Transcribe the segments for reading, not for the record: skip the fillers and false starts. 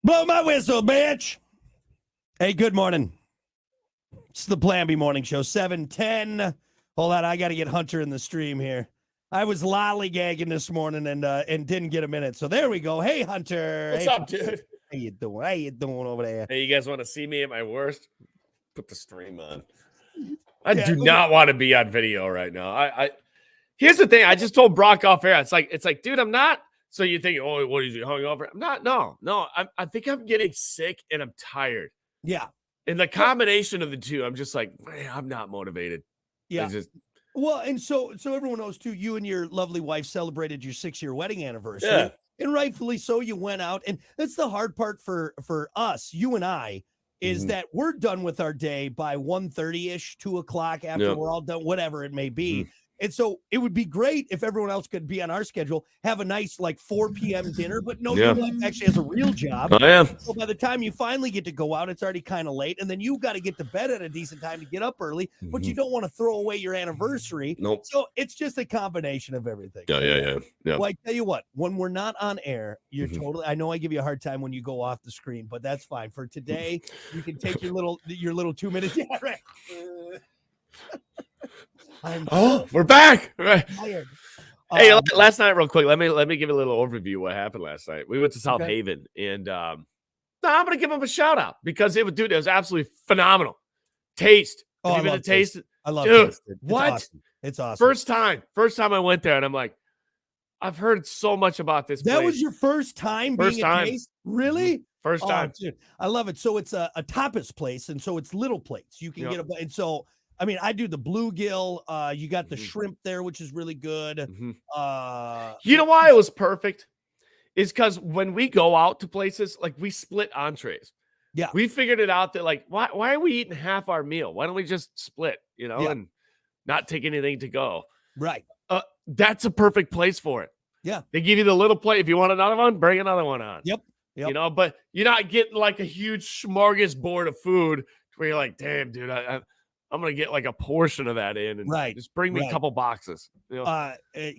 Blow my whistle, bitch. Hey, good morning. It's the Plan B Morning Show, 7:10. Hold on, I got to get Hunter in the stream here. I was lollygagging this morning and didn't get a minute. So there we go. Hey, Hunter. What's up, dude? How you doing? How you doing over there? Hey, you guys want to see me at my worst? Put the stream on. I Yeah, do not want to be on video right now. I here's the thing. I just told Brock off air. It's like, dude, I'm not. So you think, oh, what is he hungover? I'm not. No. I think I'm getting sick and I'm tired. Yeah. And the combination of the two, I'm just like, man, I'm not motivated. Yeah. Well, and so everyone knows too, you and your lovely wife celebrated your 6-year wedding anniversary. Yeah. And rightfully so, you went out. And that's the hard part for us, you and I, is that we're done with our day by 1:30-ish, 2 o'clock after we're all done, whatever it may be. And so it would be great if everyone else could be on our schedule, have a nice like 4 p.m. dinner, but no, your wife actually has a real job. I am. So by the time you finally get to go out, it's already kind of late. And then you got to get to bed at a decent time to get up early, but you don't want to throw away your anniversary. Nope. So it's just a combination of everything. Yeah. Well, I tell you what, when we're not on air, you're totally, I know I give you a hard time when you go off the screen, but that's fine. For today, you can take your little 2 minutes. Yeah, right. We're back. Right. Tired. Hey, last night, real quick, let me give a little overview of what happened last night. We went to South Haven, and I'm gonna give them a shout out because it was absolutely phenomenal. Taste. Have you been to Taste? I love Dude, Taste. what? It's awesome. First time I went there, and I'm like, I've heard so much about this place. That was your first time being at Taste? Really? First time. Dude, I love it. So it's a tapas place, and so it's little plates. You can get and so I mean, I do the bluegill. You got the shrimp there, which is really good. You know why it was perfect? Is because when we go out to places, like we split entrees. Yeah. We figured it out that like, why are we eating half our meal? Why don't we just split, and not take anything to go? Right. That's a perfect place for it. Yeah. They give you the little plate. If you want another one, bring another one on. Yep. But you're not getting like a huge smorgasbord of food where you're like, damn, dude, I'm going to get like a portion of that in and just bring me a couple boxes.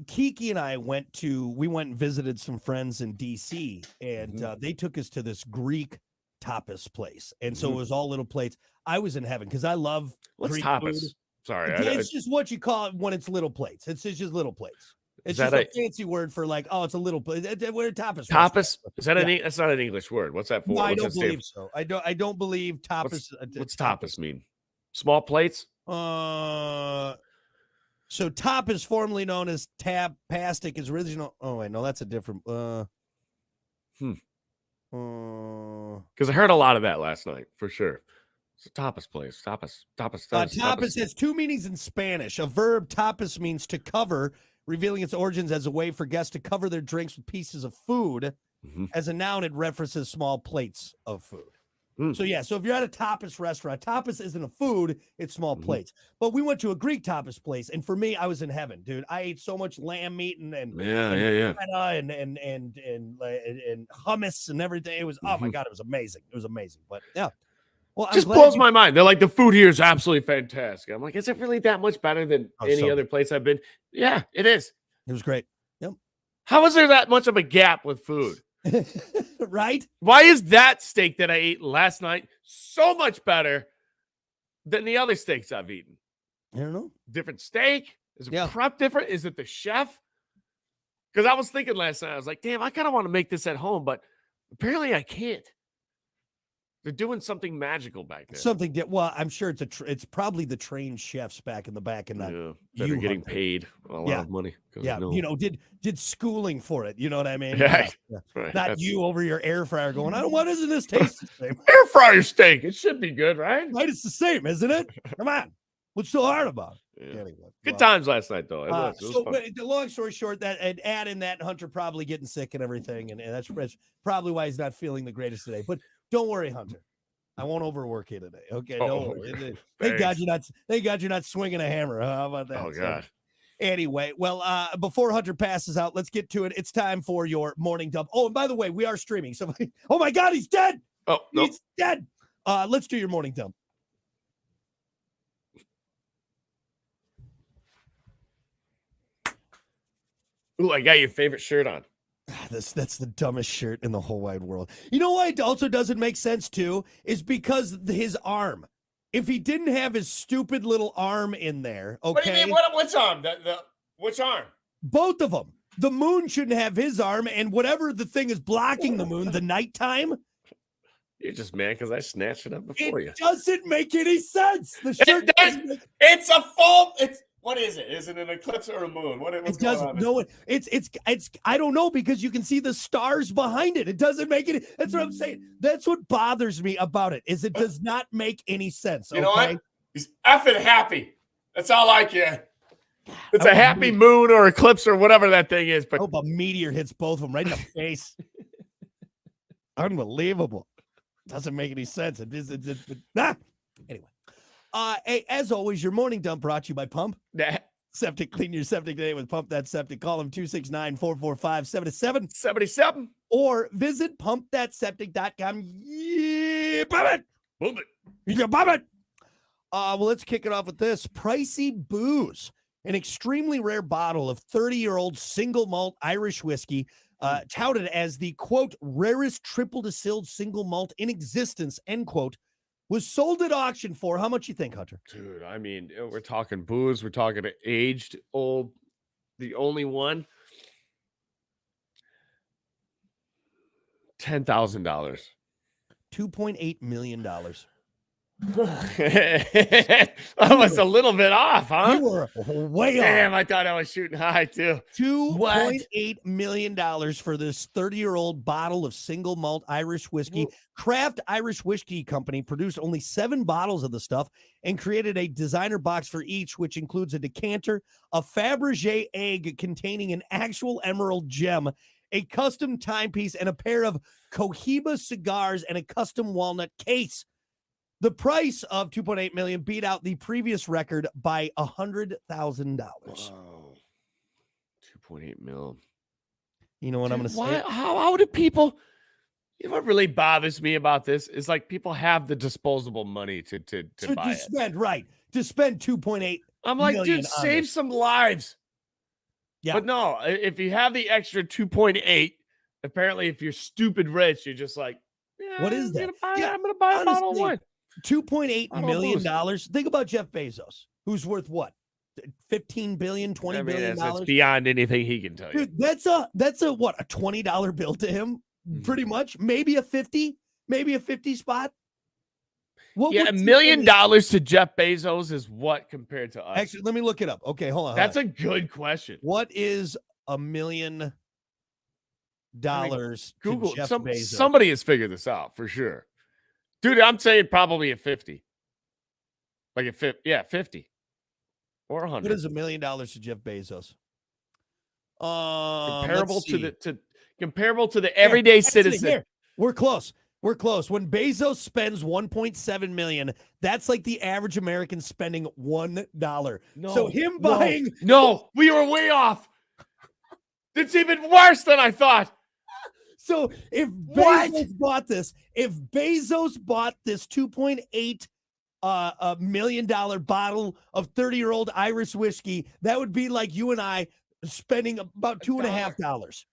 Kiki and I went and visited some friends in DC, and they took us to this Greek tapas place. And so it was all little plates. I was in heaven because I love Greek tapas? Food. Sorry. It's just what you call it when it's little plates. It's just little plates. It's just a fancy word for like, it's a little plate. We're tapas. Tapas? Is that that's not an English word. What's that for? No, I don't believe so. I don't believe tapas. What's tapas mean? Small plates? So tapas, formerly known as tapastic, is original. Oh wait, no, that's a different. Because I heard a lot of that last night for sure. It's a tapas place. Tapas. Tapas has two meanings in Spanish. A verb, tapas, means to cover, revealing its origins as a way for guests to cover their drinks with pieces of food. As a noun, it references small plates of food. So if you're at a tapas restaurant, tapas isn't a food, it's small plates. But we went to a Greek tapas place, and for me, I was in heaven, dude. I ate so much lamb meat and hummus and everything. It was oh my god, it was amazing. It was amazing. But yeah. Well, just blows my mind. They're like, the food here is absolutely fantastic. I'm like, is it really that much better than any other place I've been? Yeah, it is. It was great. Yep. How is there that much of a gap with food? Right? Why is that steak that I ate last night so much better than the other steaks I've eaten? I don't know. Different steak? Is it prep different? Is it the chef? Because I was thinking last night, I was like, damn, I kind of want to make this at home, but apparently I can't. They're doing something magical back there. Well, I'm sure it's probably the trained chefs back in the back and that are getting paid a lot of money. Yeah, did schooling for it. You know what I mean? Right. Right. Not you over your air fryer going, why doesn't this taste the same? Air fryer steak. It should be good, right? Right, it's the same, isn't it? Come on. What's so hard about it? Yeah. Anyway, good times last night, though. It was fun. The long story short, that and add in that Hunter probably getting sick and everything, and that's probably why he's not feeling the greatest today. But don't worry, Hunter. I won't overwork you today. Okay, don't worry. Thank God you're not swinging a hammer. How about that? Oh God. Anyway, well, before Hunter passes out, let's get to it. It's time for your morning dump. Oh, and by the way, we are streaming. So, oh my God, he's dead. Oh, no. He's dead. Let's do your morning dump. Ooh, I got your favorite shirt on. That's the dumbest shirt in the whole wide world. You know why it also doesn't make sense too? Is because his arm. If he didn't have his stupid little arm in there, okay. What do you mean? Which arm? Which arm? Both of them. The moon shouldn't have his arm, and whatever the thing is blocking the moon, the nighttime. You're just mad because I snatched it up before you. It doesn't make any sense. The shirt it's a full. It's what is it? Is it an eclipse or a moon? What's going on? No, it's I don't know, because you can see the stars behind it. It doesn't make any. That's what I'm saying. That's what bothers me about it. Is it does not make any sense. You know what? He's effing happy. That's all I care. It's a happy moon or eclipse or whatever that thing is. But I hope a meteor hits both of them right in the face. Unbelievable. Doesn't make any sense. Anyway. Hey, as always, your morning dump brought to you by Pump. Septic. Clean your septic today with Pump That Septic. Call them 269-445-7777. Or visit pumpthatseptic.com. Yeah, pump it. Move it. Yeah, pump it. Well, let's kick it off with this. Pricey Booze, an extremely rare bottle of 30-year-old single malt Irish whiskey, touted as the, quote, rarest triple distilled single malt in existence, end quote, was sold at auction for, how much you think, Hunter? Dude, I mean, we're talking booze. We're talking aged, old, the only one. $10,000. $2.8 million. I was a little bit off, huh? You were way off. Damn, I thought I was shooting high too. $2.8 million for this 30-year-old bottle of single malt Irish whiskey. Craft Irish Whiskey Company produced only 7 bottles of the stuff and created a designer box for each, which includes a decanter, a Fabergé egg containing an actual emerald gem, a custom timepiece, and a pair of Cohiba cigars and a custom walnut case. The price of $2.8 million beat out the previous record by $100,000. Wow. 2.8 mil. You know what I'm going to say? How do people? You know what really bothers me about this is like people have the disposable money to buy it. Spend, right? To spend 2.8. I'm like, dude, save some lives. Yeah. But no, if you have the extra 2.8, apparently, if you're stupid rich, you're just like, yeah, what is that? I'm gonna buy a bottle of wine. $2.8 million. Think about Jeff Bezos, who's worth what? $15 billion, $20 billion. It's beyond anything he can tell you. Dude, that's a what, a $20 bill to him, pretty much. Maybe a 50 spot. $1 million to Jeff Bezos is what compared to us? Actually, let me look it up. Okay, hold on. That's a good question. What is $1 million Google. to Jeff Bezos? Somebody has figured this out for sure. Dude, I'm saying probably a 50. Like a 50. Yeah, 50. Or 100. What is $1 million to Jeff Bezos? Comparable to the everyday citizen. Here, we're close. When Bezos spends $1.7 million, that's like the average American spending $1. So him buying we were way off. It's even worse than I thought. So if Bezos bought this $2.8 million bottle of 30-year-old Irish whiskey, that would be like you and I spending about $2.50.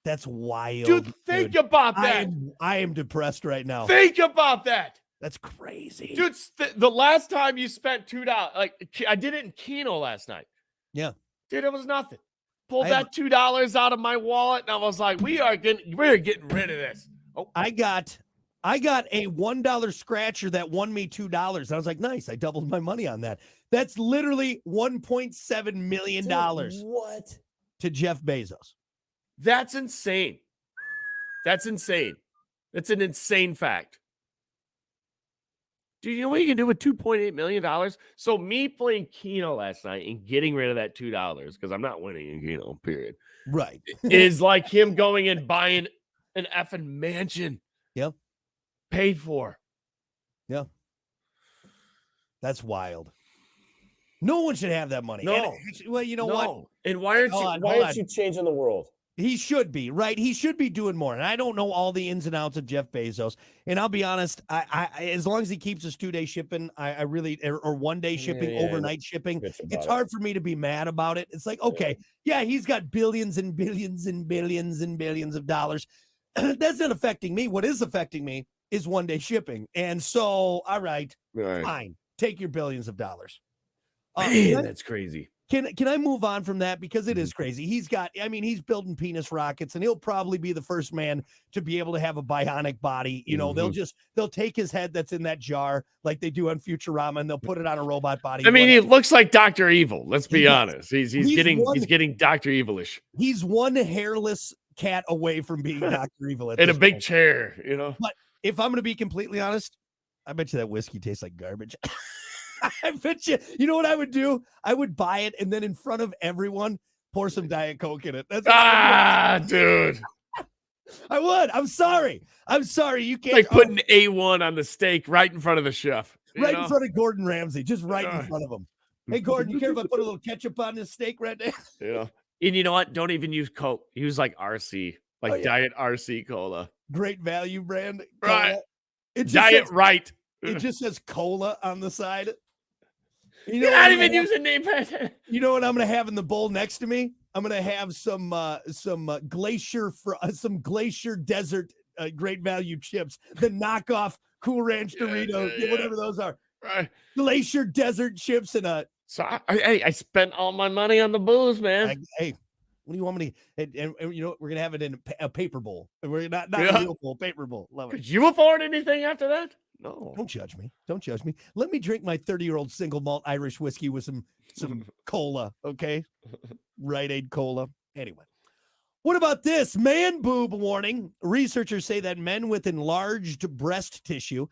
That's wild. Dude, think about that. I am depressed right now. Think about that. That's crazy. Dude, the last time you spent $2, like I did it in Keno last night. Yeah. Dude, it was nothing. Pulled that $2 out of my wallet, and I was like, we're getting rid of this. Oh, I got a $1 scratcher that won me $2. I was like, nice. I doubled my money on that. That's literally $1.7 million. Dude, what? To Jeff Bezos. That's insane. That's insane. That's an insane fact. Do you know what you can do with $2.8 million? So me playing Keno last night and getting rid of that $2, because I'm not winning in Keno, period. Right. is like him going and buying an effing mansion. Yep. Paid for. Yeah. That's wild. No one should have that money. No. Well, you know what? And why aren't you changing the world? He should be, right? He should be doing more. And I don't know all the ins and outs of Jeff Bezos. And I'll be honest, I as long as he keeps his 2-day shipping, I really, or 1-day shipping, overnight shipping, it's hard for me to be mad about it. It's like, okay, yeah, he's got billions and billions and billions and billions of dollars. That's not affecting me. What is affecting me is 1-day shipping. And so, all right, fine. Take your billions of dollars. Man, that's crazy. Can I move on from that? Because it is crazy. He's he's building penis rockets, and he'll probably be the first man to be able to have a bionic body. You know, they'll take his head that's in that jar like they do on Futurama, and they'll put it on a robot body. I mean, he looks like Dr. Evil. Let's be honest. He's getting Dr. Evilish. He's one hairless cat away from being Dr. Evil in a big chair, you know. But if I'm going to be completely honest, I bet you that whiskey tastes like garbage. I bet you know what I would do? I would buy it and then in front of everyone pour some Diet Coke in it. That's dude. I would. I'm sorry. You can't like putting A1 on the steak right in front of the chef. Right in front of Gordon Ramsay, just right in front of him. Hey Gordon, you care if I put a little ketchup on this steak right there? Yeah. And you know what? Don't even use Coke. Use like RC, Diet RC Cola. Great value brand. Right. Diet Right. It just says cola on the side. You're not even using name brand. You know what I'm going to have in the bowl next to me? I'm going to have some Glacier Desert Great Value chips, the knockoff Cool Ranch Doritos, whatever those are. Right. Glacier Desert chips and a. So I spent all my money on the booze, man. Hey, what do you want me to? And you know we're gonna have it in a paper bowl. We're not a real bowl, paper bowl. Love it. Could you afford anything after that? No. Don't judge me. Don't judge me. Let me drink my 30-year-old single malt Irish whiskey with some cola, okay? Rite Aid cola. Anyway, what about this? Man boob warning. Researchers say that men with enlarged breast tissue,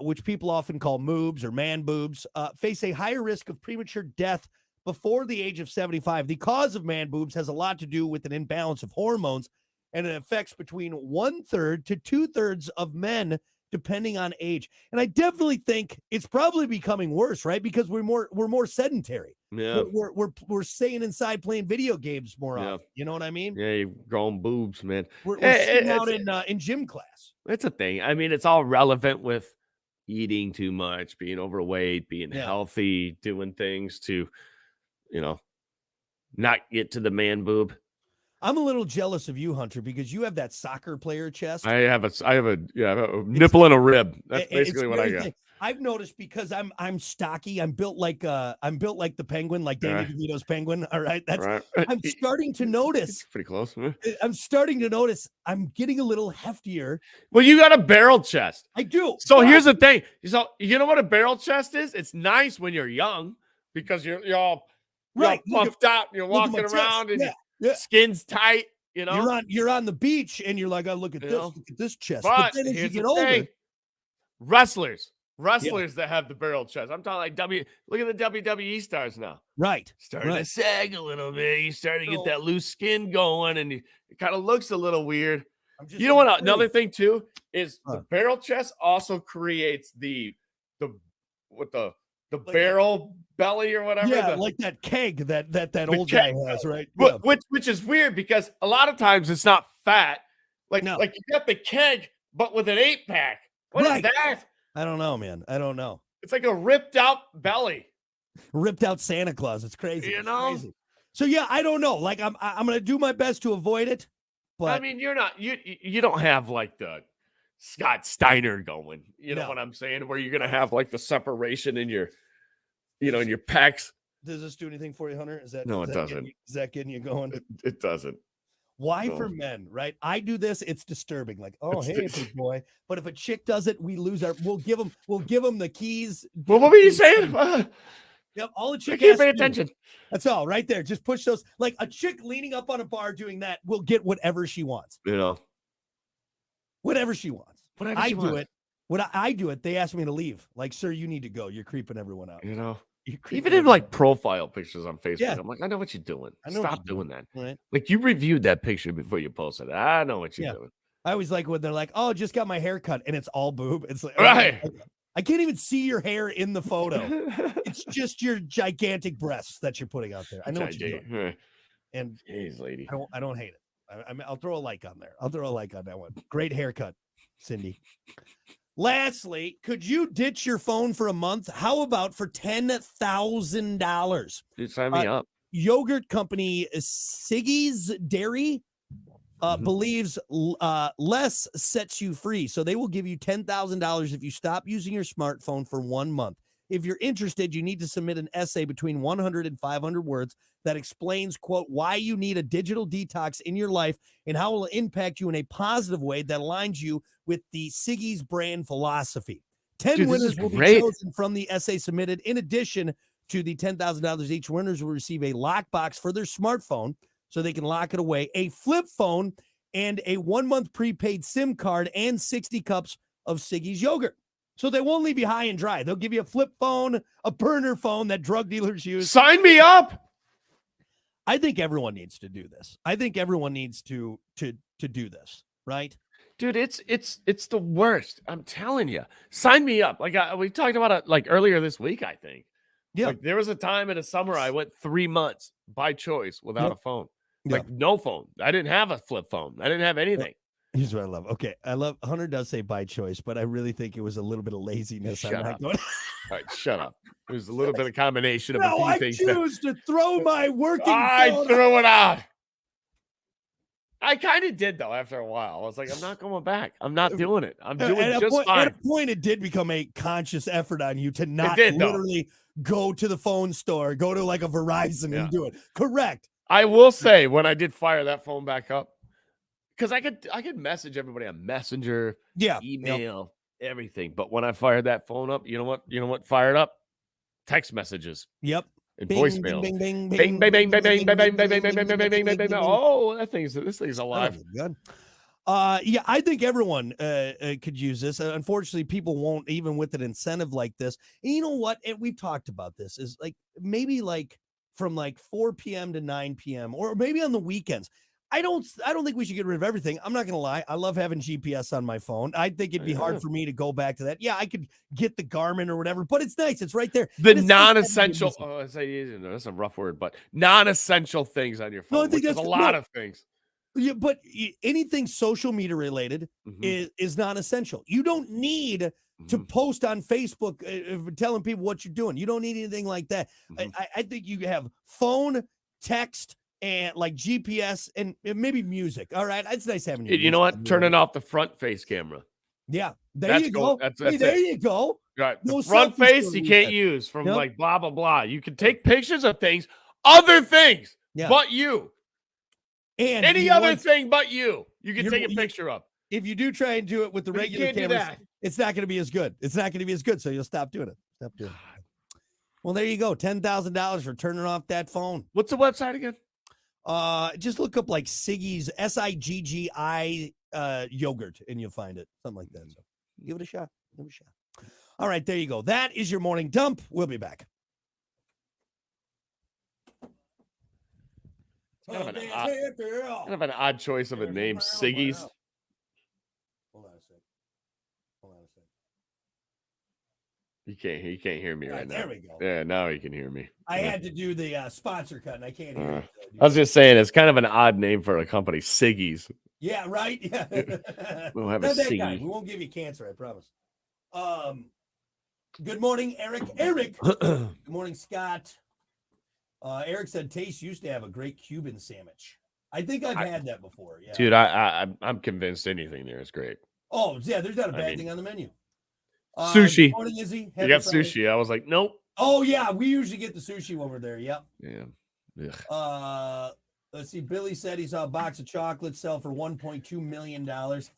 which people often call moobs or man boobs, face a higher risk of premature death before the age of 75. The cause of man boobs has a lot to do with an imbalance of hormones, and it affects between 1/3 to 2/3 of men depending on age. And I definitely think it's probably becoming worse, right? Because we're more sedentary. Yeah. We're staying inside playing video games more often. You know what I mean? Yeah, you're growing boobs, man. We're sitting out in gym class. It's a thing. I mean, it's all relevant with eating too much, being overweight, being healthy, doing things to, not get to the man boob. I'm a little jealous of you, Hunter, because you have that soccer player chest. I have a nipple and a rib. That's basically what I got. I've noticed because I'm stocky. I'm built like the penguin, like Danny DeVito's penguin. All right. I'm starting to notice. Pretty close. Huh? I'm starting to notice I'm getting a little heftier. Well, you got a barrel chest. I do. So here's the thing. So you know what a barrel chest is? It's nice when you're young because you're all puffed up. You're walking around and skin's tight. You're on the beach and you're like, oh, look at this. Look at this chest. But then as you get older, wrestlers that have the barrel chest. I'm talking like look at the WWE stars now. Right. Starting to sag a little bit. You start to get that loose skin going, and it kind of looks a little weird. You know what? Another thing too is the barrel chest also creates the barrel belly or whatever. Yeah, like that keg that old guy has, right? Which is weird because a lot of times it's not fat. Like you got the keg, but with an 8-pack. What is that? I don't know, man. I don't know. It's like a ripped out belly. Ripped out Santa Claus. It's crazy. Crazy. So yeah, I don't know. Like I'm gonna do my best to avoid it. But I mean, you don't have like the Scott Steiner going. You know what I'm saying? Where you're gonna have like the separation in your in your pecs. Does this do anything for you, Hunter? It doesn't. Is that getting you going? It doesn't. Why for men, right? I do this, it's disturbing. Like, oh, hey, big boy. But if a chick does it, we'll give them the keys. Well, what were you saying? Yep, all the chick I can't pay attention. That's all right there. Just push those. Like a chick leaning up on a bar doing that will get whatever she wants. Whatever she wants. I do it. When I do it, they ask me to leave. Like, sir, you need to go. You're creeping everyone out. Even in like profile pictures on Facebook, I'm like, I know what you're doing. Stop doing that. Right. Like you reviewed that picture before you posted it. I know what you're doing. I always like when they're like, oh, just got my hair cut and it's all boob. It's like, right. I can't even see your hair in the photo. It's just your gigantic breasts that you're putting out there. I know what you're doing. And jeez, lady. I don't hate it. I'll throw a like on there. I'll throw a like on that one. Great haircut, Cindy. Lastly, could you ditch your phone for a month? How about for $10,000? Dude, sign me up. Yogurt company Siggy's Dairy believes less sets you free. So they will give you $10,000 if you stop using your smartphone for 1 month. If you're interested, you need to submit an essay between 100 and 500 words that explains, quote, why you need a digital detox in your life and how it will impact you in a positive way that aligns you with the Siggy's brand philosophy. 10 winners will be chosen from the essay submitted. In addition to the $10,000, each winners will receive a lockbox for their smartphone so they can lock it away, a flip phone, and a 1-month prepaid SIM card and 60 cups of Siggy's yogurt. So they won't leave you high and dry. They'll give you a flip phone, a burner phone that drug dealers use. Sign me up. I think everyone needs to do this. I think everyone needs to do this, right? Dude, it's the worst. I'm telling you. Sign me up. Like we talked about it like earlier this week, I think. Yeah. Like there was a time in the summer I went 3 months by choice without a phone. Like no phone. I didn't have a flip phone. I didn't have anything. Here's what I love. Okay, I love Hunter does say by choice, but I really think it was a little bit of laziness. Shut up. All right, shut up. It was a little bit of combination of a few I things. choose to throw my working I phone threw it out. I kind of did though. After a while, I was like, I'm not going back. I'm not doing it. I'm doing just fine. At a point, it did become a conscious effort on you to not literally go to the phone store, go to like a Verizon and do it. Correct. I will say when I did fire that phone back up, because I could message everybody on Messenger, email, everything. But when I fired that phone up, you know what fired up? Text messages. Yep. And voicemails. Bing, bing, bing, bing, bing, bing, bing, bing, bing, bing, bing, bing, bing, bing, bing, bing. Oh, this thing's alive. Good. Yeah, I think everyone could use this. Unfortunately, people won't, even with an incentive like this. And you know what? And we've talked about this. Is like maybe like from like 4 p.m. to 9 p.m. or maybe on the weekends. I don't think we should get rid of everything. I'm not gonna lie. I love having GPS on my phone. I think it'd be hard for me to go back to that. Yeah, I could get the Garmin or whatever, but it's nice. It's right there. The non-essential. That's a rough word, but non-essential things on your phone. No, I think that's a lot of things. Yeah, but anything social media related is non-essential. You don't need to post on Facebook telling people what you're doing. You don't need anything like that. I think you have phone, text, and like GPS and maybe music. All right. It's nice having you know what? Turning off the front face camera. Yeah. There you go. There you go. Right. The front face you can't use from like blah, blah, blah. You can take pictures of things, other things, but you. And any other thing but you. You can take a picture of. If you do try and do it with the regular cameras, it's not going to be as good. It's not going to be as good. So you'll stop doing it. Stop doing it. Well, there you go. $10,000 for turning off that phone. What's the website again? Just look up like Siggy's SIGGI yogurt and you'll find it. Something like that. So give it a shot. Give it a shot. All right, there you go. That is your morning dump. We'll be back. Kind of an odd choice of a name, Siggy's. Hold on a second. You can't hear me right now. There we go. Yeah, now you can hear me. I had to do the sponsor cut, and I can't hear it. I was just saying, it's kind of an odd name for a company, Siggy's. Yeah, right? Yeah. We'll have a Siggy. We won't give you cancer, I promise. Good morning, Eric. Good morning, Scott. Eric said Taste used to have a great Cuban sandwich. I think I've had that before. Yeah. Dude, I'm convinced anything there is great. Oh, yeah, there's not a bad thing on the menu. Sushi. Good morning, Izzy. You got sushi. I was like, nope. Oh, yeah, we usually get the sushi when we're there. Yep. Yeah. Let's see. Billy said he saw a box of chocolates sell for $1.2 million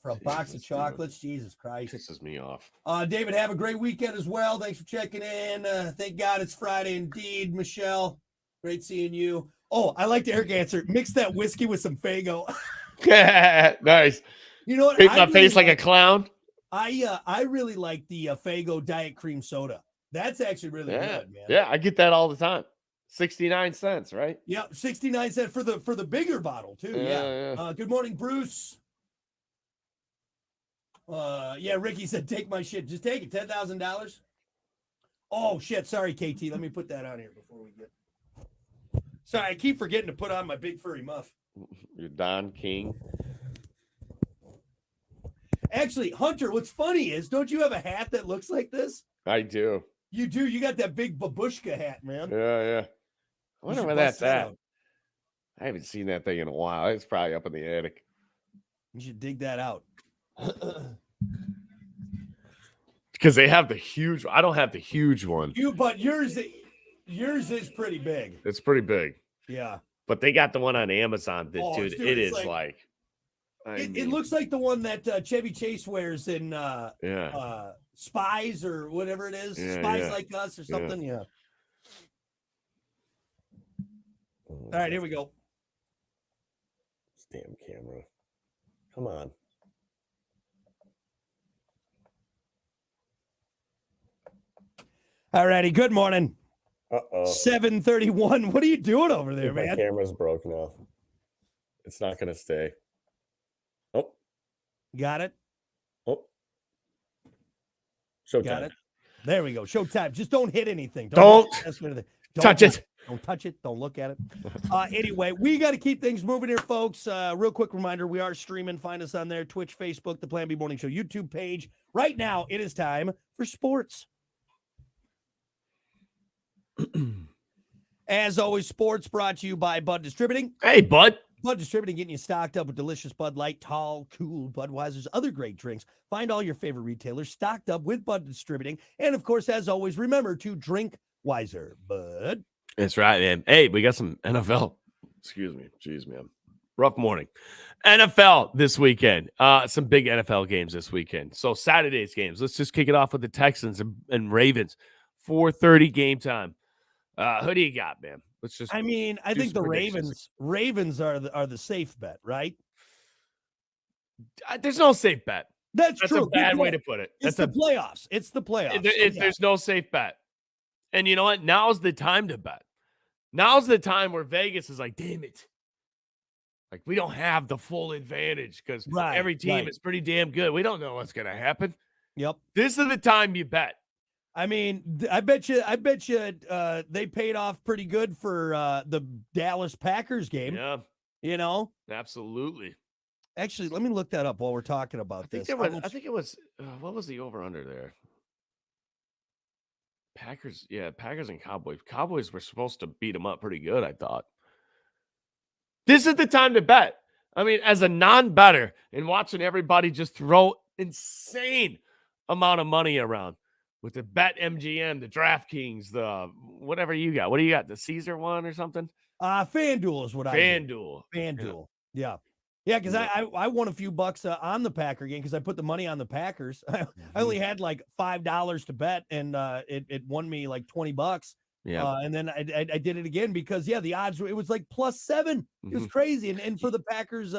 for a box of chocolates. Jesus Christ. Pisses me off. David, have a great weekend as well. Thanks for checking in. Thank God it's Friday indeed. Michelle, great seeing you. Oh, I like the Eric answer. Mix that whiskey with some Faygo. Nice. You know what? Paint my face like a clown. I really like the Faygo Diet Cream Soda. That's actually really good, man. Yeah, I get that all the time. 69 cents, right? Yeah, 69 cents for the bigger bottle too. Yeah. Good morning, Bruce. Yeah, Ricky said take my shit. Just take it. $10,000. Oh shit. Sorry, KT. Let me put that on here before we get. Sorry, I keep forgetting to put on my big furry muff. Your Don King. Actually, Hunter, what's funny is, don't you have a hat that looks like this? I do. You do. You got that big babushka hat, man. Yeah. I You wonder should where bust that's that at. out. I haven't seen that thing in a while. It's probably up in the attic. You should dig that out. Because they have the huge. I don't have the huge one. But yours is pretty big. It's pretty big. Yeah. But they got the one on Amazon. That, Oh, dude, dude, it it's is like. It looks like the one that Chevy Chase wears in Yeah. Spies or whatever it is. Yeah, Spies yeah. Like Us or Yeah. something. Yeah. All right, here we go. This damn camera. Come on. All righty. Good morning. Uh-oh. 7:31. What are you doing over there, My man? camera's broke now. It's not going to stay. Oh, Got it. oh. Showtime. Got it. There we go. Showtime. Just don't hit anything. Don't mess with anything. touch it. Don't touch it. Don't look at it. Anyway, we got to keep things moving here, folks. Real quick reminder, we are streaming. Find us on there, Twitch, Facebook, the Plan B Morning Show YouTube page. Right now, it is time for sports. As always, sports brought to you by Bud Distributing. Hey, bud. Bud Distributing, getting you stocked up with delicious Bud Light, tall, cool Budweiser's, other great drinks. Find all your favorite retailers stocked up with Bud Distributing. And of course, as always, remember to drink wiser, Bud. That's right, man. Hey, we got some NFL. Excuse me. Jeez, man. Rough morning. NFL this weekend. Some big NFL games this weekend. So Saturday's games. Let's just kick it off with the Texans and Ravens. 4:30 game time. Who do you got, man? Let's just. I mean, I do think some the predictions. Ravens are the safe bet, right? There's no safe bet. That's That's true. a bad way to put it. It's the playoffs. It's the playoffs. There's no safe bet. And you know what? Now's the time to bet. Now's the time where Vegas is like, damn it. Like, we don't have the full advantage because every team is pretty damn good. We don't know what's going to happen. Yep. This is the time you bet. I mean, I bet you they paid off pretty good for the Dallas Packers game. Yeah, You know? absolutely. Actually, let me look that up while we're talking about I think this. it was what was the over under there? Packers and Cowboys. Cowboys were supposed to beat them up pretty good, I thought. This is the time to bet. I mean, as a non-better and watching everybody just throw insane amount of money around with the Bet MGM, the DraftKings, the whatever you got. What do you got? The Caesar one or something? FanDuel is what I do. FanDuel. FanDuel. Yeah. Yeah, because I won a few bucks on the Packer game because I put the money on the Packers. I only had like $5 to bet, and it won me like $20. Yeah. And then I did it again because the odds it was like +7. It was crazy, and for the Packers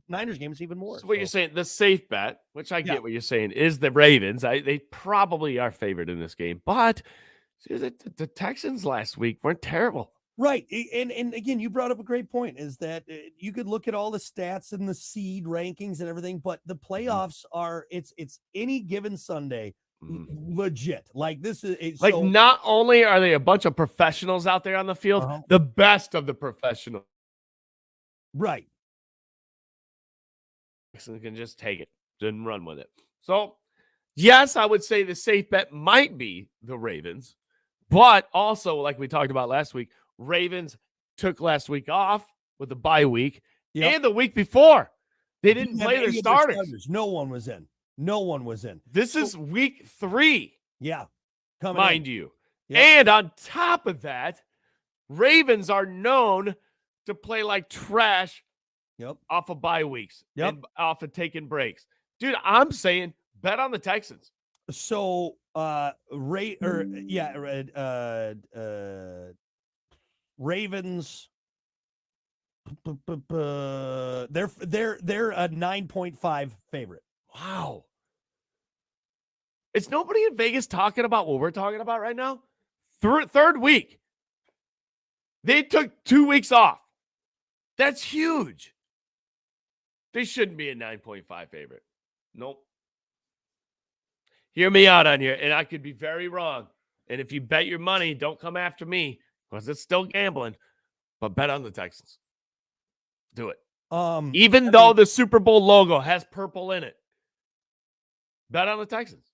Niners game, it's even more. So what you're saying, the safe bet, which I get what you're saying, is the Ravens. They probably are favored in this game, but the Texans last week weren't terrible. Right. And again, you brought up a great point is that you could look at all the stats and the seed rankings and everything, but the playoffs are it's any given Sunday legit. Like this is like not only are they a bunch of professionals out there on the field, the best of the professionals. Right. Texans can just take it and run with it. So, yes, I would say the safe bet might be the Ravens, but also, like we talked about last week, Ravens took last week off with the bye week, and the week before they didn't play their starters. No one was in. No one was in. This is week 3. Yeah. Mind you. Yep. And on top of that, Ravens are known to play like trash off of bye weeks and off of taking breaks. Dude, I'm saying bet on the Texans. So Ravens they're a 9.5 favorite. Wow. Is nobody in Vegas talking about what we're talking about right now? Third week. They took 2 weeks off. That's huge. They shouldn't be a 9.5 favorite. Nope. Hear me out on here, and I could be very wrong. And if you bet your money, don't come after me because it's still gambling, but bet on the Texans. Do it. Even though the Super Bowl logo has purple in it. Bet on the Texans.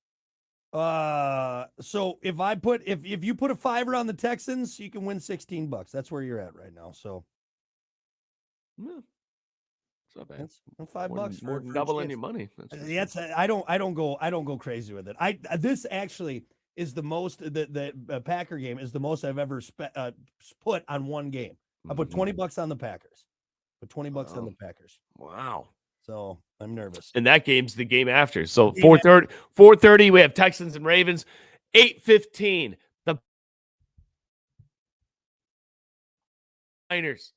So if you put a $5 on the Texans, you can win $16. That's where you're at right now. So yeah, it's not bad. that's $5 more than doubling your money. That's I don't go crazy with it. This actually is the most the Packer game is the most I've ever put on one game. I put $20 on the Packers. Put $20 on the Packers. Wow. So I'm nervous. And that game's the game after. So 4:30, we have Texans and Ravens. 8:15, the Niners.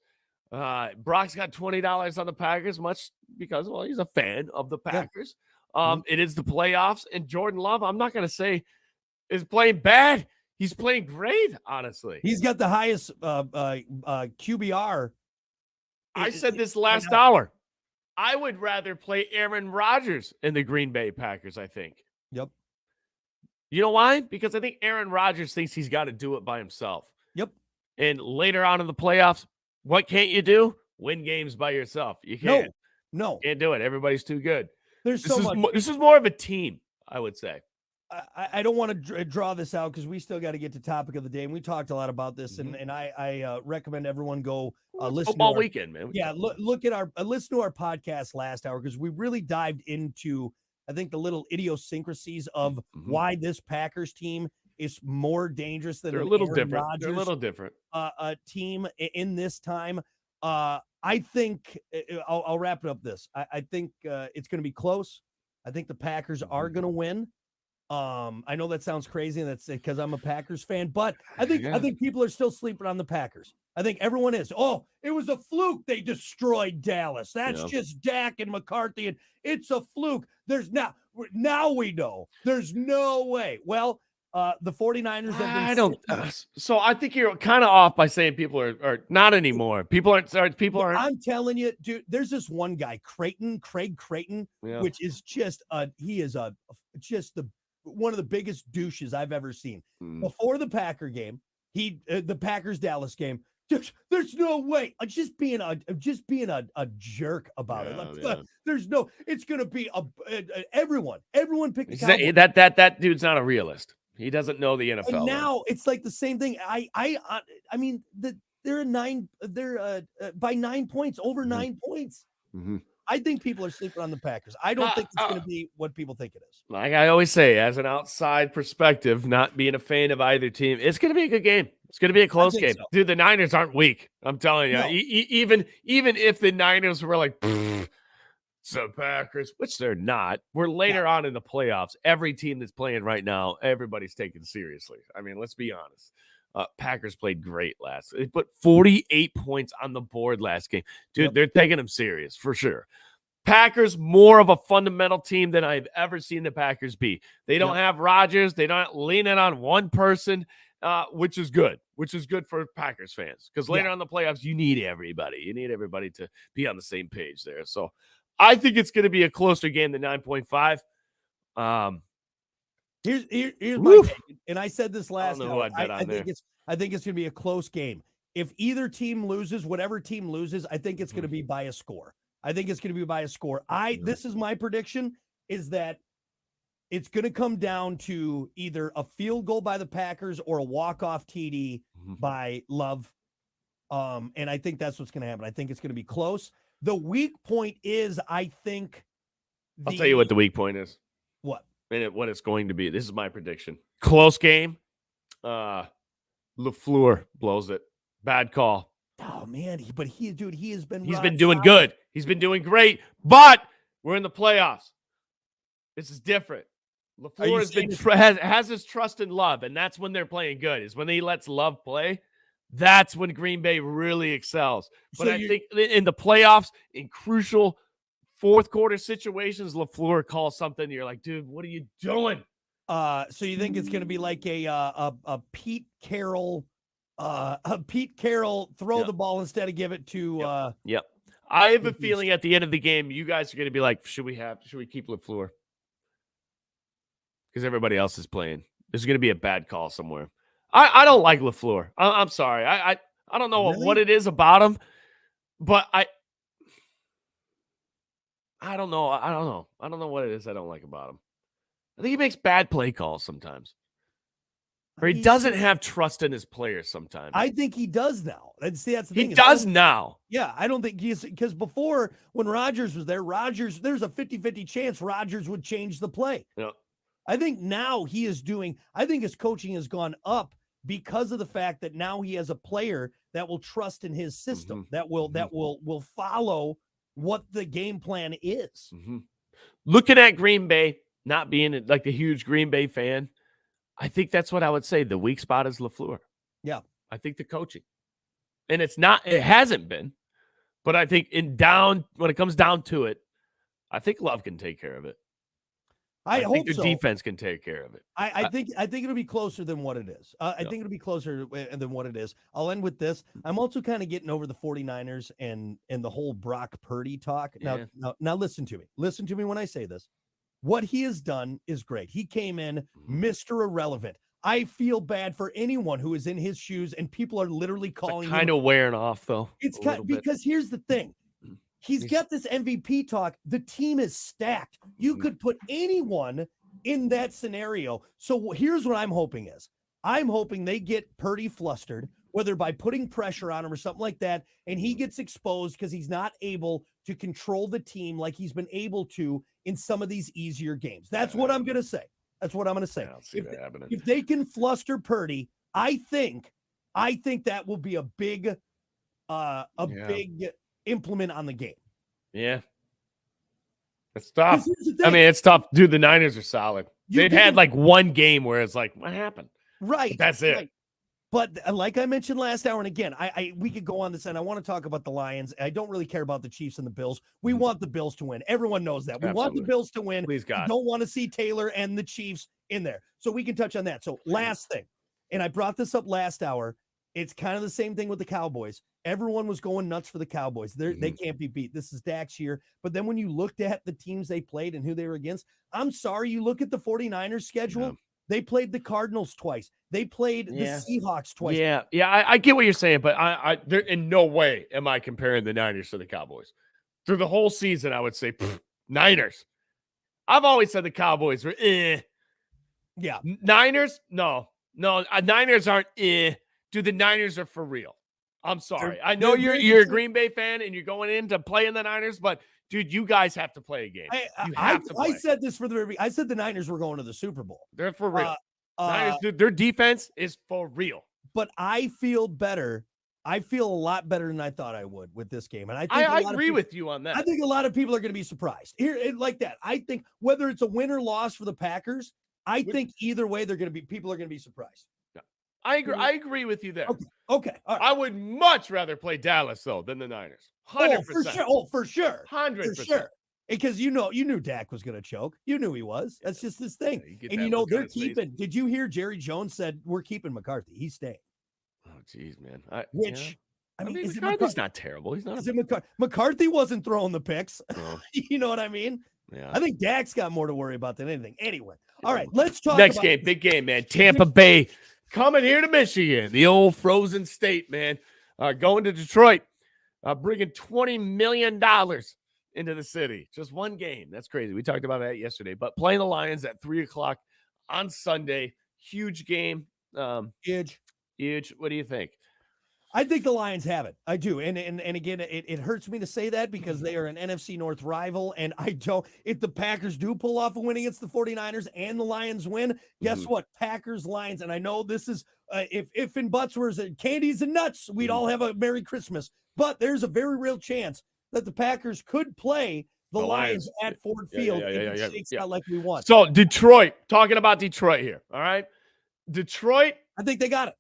Brock's got $20 on the Packers, much because, well, he's a fan of the Packers. Yeah. It is the playoffs, and Jordan Love, I'm not going to say is playing bad. He's playing great, honestly. He's got the highest QBR. I said this last hour. I would rather play Aaron Rodgers in the Green Bay Packers, I think. Yep. You know why? Because I think Aaron Rodgers thinks he's got to do it by himself. Yep. And later on in the playoffs, what can't you do? Win games by yourself. You can't. No. Can't do it. Everybody's too good. This is more of a team, I would say. I don't want to draw this out because we still got to get to topic of the day. And we talked a lot about this, and I recommend everyone go listen. Football weekend, man. Look at our listen to our podcast last hour because we really dived into I think the little idiosyncrasies of why this Packers team is more dangerous than They're a little different. They're a little different. Team in this time. I think I'll wrap it up. I think it's going to be close. I think the Packers are going to win. I know that sounds crazy, and that's because I'm a Packers fan, but I think people are still sleeping on the Packers. I think everyone is. Oh, it was a fluke. They destroyed Dallas. That's just Dak and McCarthy, and it's a fluke. Now we know. There's no way. Well, the 49ers have been so I think you're kind of off by saying people are not anymore. People aren't. I'm telling you, dude, there's this one guy, Craig Creighton, which is just one of the biggest douches I've ever seen. Before the Packer game, the Packers Dallas game, there's no way. Just being a jerk about it. There's no. It's gonna be everyone picked that dude's not a realist. He doesn't know the NFL. And now it's like the same thing. I mean they're by 9 points, over 9 points. I think people are sleeping on the Packers. I don't think it's going to be what people think it is. Like I always say, as an outside perspective, not being a fan of either team, it's going to be a good game. It's going to be a close game. So. Dude, the Niners aren't weak. I'm telling you. No. Even if the Niners were like, so Packers, which they're not, we're later on in the playoffs. Every team that's playing right now, everybody's taken seriously. I mean, let's be honest. Packers played great last. They put 48 points on the board last game. Dude, they're taking them serious for sure. Packers, more of a fundamental team than I've ever seen the Packers be. They don't have Rodgers. They're not leaning on one person, which is good for Packers fans because later on in the playoffs, you need everybody. You need everybody to be on the same page there. So I think it's going to be a closer game than 9.5. Here's my take, and I said this last hour. I think it's going to be a close game. If either team loses, whatever team loses, I think it's going to be by a score. This is my prediction, is that it's going to come down to either a field goal by the Packers or a walk-off TD by Love. And I think that's what's going to happen. I think it's going to be close. The weak point is, I think I'll tell you what the weak point is. What? What it's going to be. This is my prediction. Close game. LaFleur blows it. Bad call. Oh man, he has been. He's been doing good. He's been doing great. But we're in the playoffs. This is different. LaFleur has his trust in Love, and that's when they're playing good. Is when he lets Love play. That's when Green Bay really excels. But I think in the playoffs, in crucial fourth quarter situations, LaFleur calls something. You're like, dude, what are you doing? So you think it's going to be like a Pete Carroll, throw the ball instead of give it to. Yep. I have a feeling at the end of the game, you guys are going to be like, should we keep LaFleur? Because everybody else is playing. There's going to be a bad call somewhere. I don't like LaFleur. I'm sorry. I don't know what it is about him, but I don't know. I don't know what it is I don't like about him. I think he makes bad play calls sometimes. Or he doesn't have trust in his players sometimes. I think he does now. That's the thing. He does now. Yeah, I don't think he's because before when Rodgers was there, there's a 50-50 chance Rodgers would change the play. Yeah. I think now he is doing, I think his coaching has gone up because of the fact that now he has a player that will trust in his system, that will follow what the game plan is. Looking at Green Bay, not being like the huge Green Bay fan, I think that's what I would say. The weak spot is LaFleur. Yeah. I think the coaching. And it hasn't been, but I think when it comes down to it, I think Love can take care of it. I hope think the so. defense can take care of it. I think it'll be closer than what it is. I think it'll be closer than what it is. I'll end with this. I'm also kind of getting over the 49ers and the whole Brock Purdy talk. Now listen to me. Listen to me when I say this. What he has done is great. He came in Mr. Irrelevant. I feel bad for anyone who is in his shoes, and people are literally calling kind of wearing off, though. It's because here's the thing. He's got this MVP talk. The team is stacked. You could put anyone in that scenario. So here's what I'm hoping is. I'm hoping they get Purdy flustered, whether by putting pressure on him or something like that, and he gets exposed because he's not able to control the team like he's been able to in some of these easier games. That's what I'm going to say. That's what I'm going to say. I don't see that happening. If they can fluster Purdy, I think that will be a big big implement on the game. Yeah. It's tough. I mean, it's tough. Dude, the Niners are solid. They've had like one game where it's like, what happened? Right. But that's it. Right. But like I mentioned last hour, and again, we could go on this, and I want to talk about the Lions. I don't really care about the Chiefs and the Bills. We want the Bills to win. Everyone knows that. We want the Bills to win. Please, God. We don't want to see Taylor and the Chiefs in there. So we can touch on that. So last thing, and I brought this up last hour. It's kind of the same thing with the Cowboys. Everyone was going nuts for the Cowboys. They can't be beat. This is Dak's year. But then when you looked at the teams they played and who they were against, I'm sorry, you look at the 49ers schedule. Yeah. They played the Cardinals twice. They played the Seahawks twice. Yeah, I get what you're saying, but I in no way am I comparing the Niners to the Cowboys. Through the whole season, I would say, Niners. I've always said the Cowboys were Yeah. Niners? No. Niners aren't Dude, the Niners are for real. I'm sorry. I know you're a Green Bay fan and you're going in to play in the Niners, but dude, you guys have to play a game. I said this I said the Niners were going to the Super Bowl. They're for real. Niners, dude, their defense is for real. But I feel better. I feel a lot better than I thought I would with this game. And I think I agree with you on that. I think a lot of people are going to be surprised. Like that. I think whether it's a win or loss for the Packers, I think either way people are going to be surprised. I agree. I agree with you there. Okay. All right. I would much rather play Dallas though than the Niners. 100%. For sure. 100%. For sure. Because you knew Dak was going to choke. You knew he was. That's just this thing. Yeah, and they're keeping. Did you hear Jerry Jones said we're keeping McCarthy? He's staying. Oh, geez, man. I mean, McCarthy's not terrible. He's not. McCarthy wasn't throwing the picks. No. You know what I mean? Yeah. I think Dak's got more to worry about than anything. Anyway, all right, let's talk. Next game, big game, man. Tampa Bay coming here to Michigan, the old frozen state, man. Going to Detroit, bringing $20 million into the city. Just one game. That's crazy. We talked about that yesterday. But playing the Lions at 3:00 on Sunday. Huge game. Huge. What do you think? I think the Lions have it. I do. And again, it hurts me to say that because they are an NFC North rival. And if the Packers do pull off a win against the 49ers and the Lions win, guess what? Packers, Lions. And I know this is, if in butts were candies and nuts, we'd all have a Merry Christmas. But there's a very real chance that the Packers could play the Lions at Ford Field if it shakes out like we want. So Detroit, talking about Detroit here. All right. Detroit. I think they got it.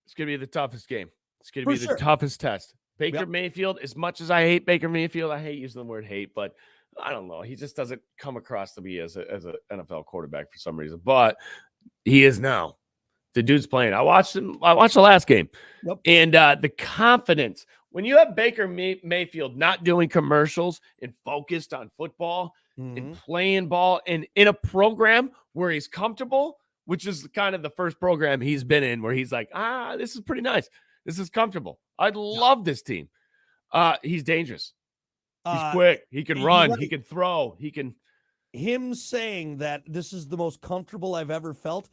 It's going to be the toughest game. It's going to be the toughest test. Baker Mayfield, as much as I hate Baker Mayfield, I hate using the word hate, but I don't know. He just doesn't come across to me as an NFL quarterback for some reason, but he is now. The dude's playing. I watched him. I watched the last game. Yep. And the confidence. When you have Baker Mayfield not doing commercials and focused on football and playing ball and in a program where he's comfortable, which is kind of the first program he's been in where he's like, this is pretty nice. This is comfortable. I love this team. He's dangerous. He's quick. He can you're run. right. He can throw. He can. Him saying that this is the most comfortable I've ever felt,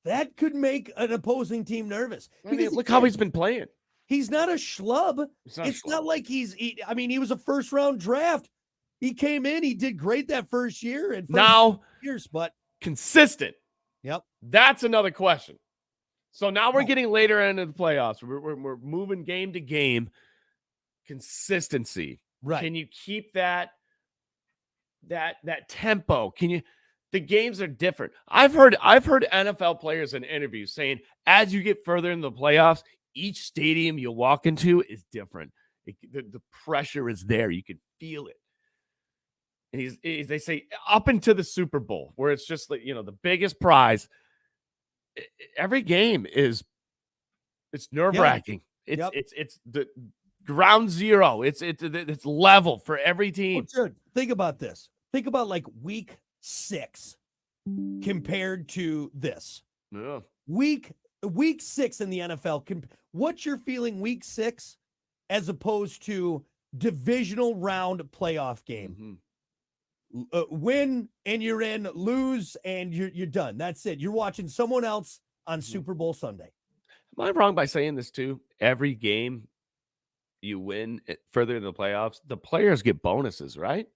that could make an opposing team nervous. I mean, Because look how again, he's been playing. he's not a schlub. It's not like I mean, he was a first round draft. He came in, he did great that first year and Now years, but consistent. yep. That's another question. So now we're Oh. getting later into the playoffs. We're moving game to game. Consistency. Right. Can you keep that tempo? Can you? The games are different. I've heard NFL players in interviews saying as you get further in the playoffs, each stadium you walk into is different. The pressure is there. You can feel it. And they say up into the Super Bowl, where it's just like, the biggest prize. Every game it's nerve-wracking. It's the ground zero. It's level for every team. Oh, dude, think about this. Think about like week 6 compared to this. Yeah. Week 6 in the NFL. What's your feeling week 6 as opposed to divisional round playoff game? Mm-hmm. Win and you're in, lose and you're done. That's it. You're watching someone else on Super Bowl Sunday. Am I wrong by saying this too? Every game you win further in the playoffs, the players get bonuses, right?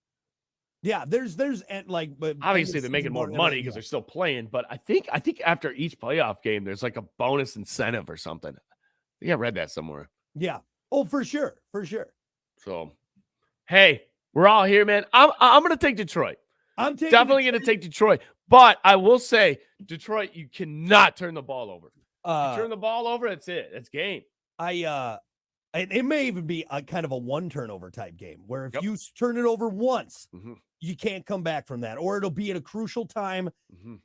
Yeah, there's and like, but obviously they're making more money because they're still playing. But I think after each playoff game, there's like a bonus incentive or something. I think I read that somewhere. Yeah. Oh, for sure. So, hey, we're all here, man. I'm gonna take Detroit. I'm definitely gonna take Detroit. But I will say, Detroit, you cannot turn the ball over. You turn the ball over, that's it. That's game. It may even be a kind of a one turnover type game where if you turn it over once, you can't come back from that, or it'll be at a crucial time.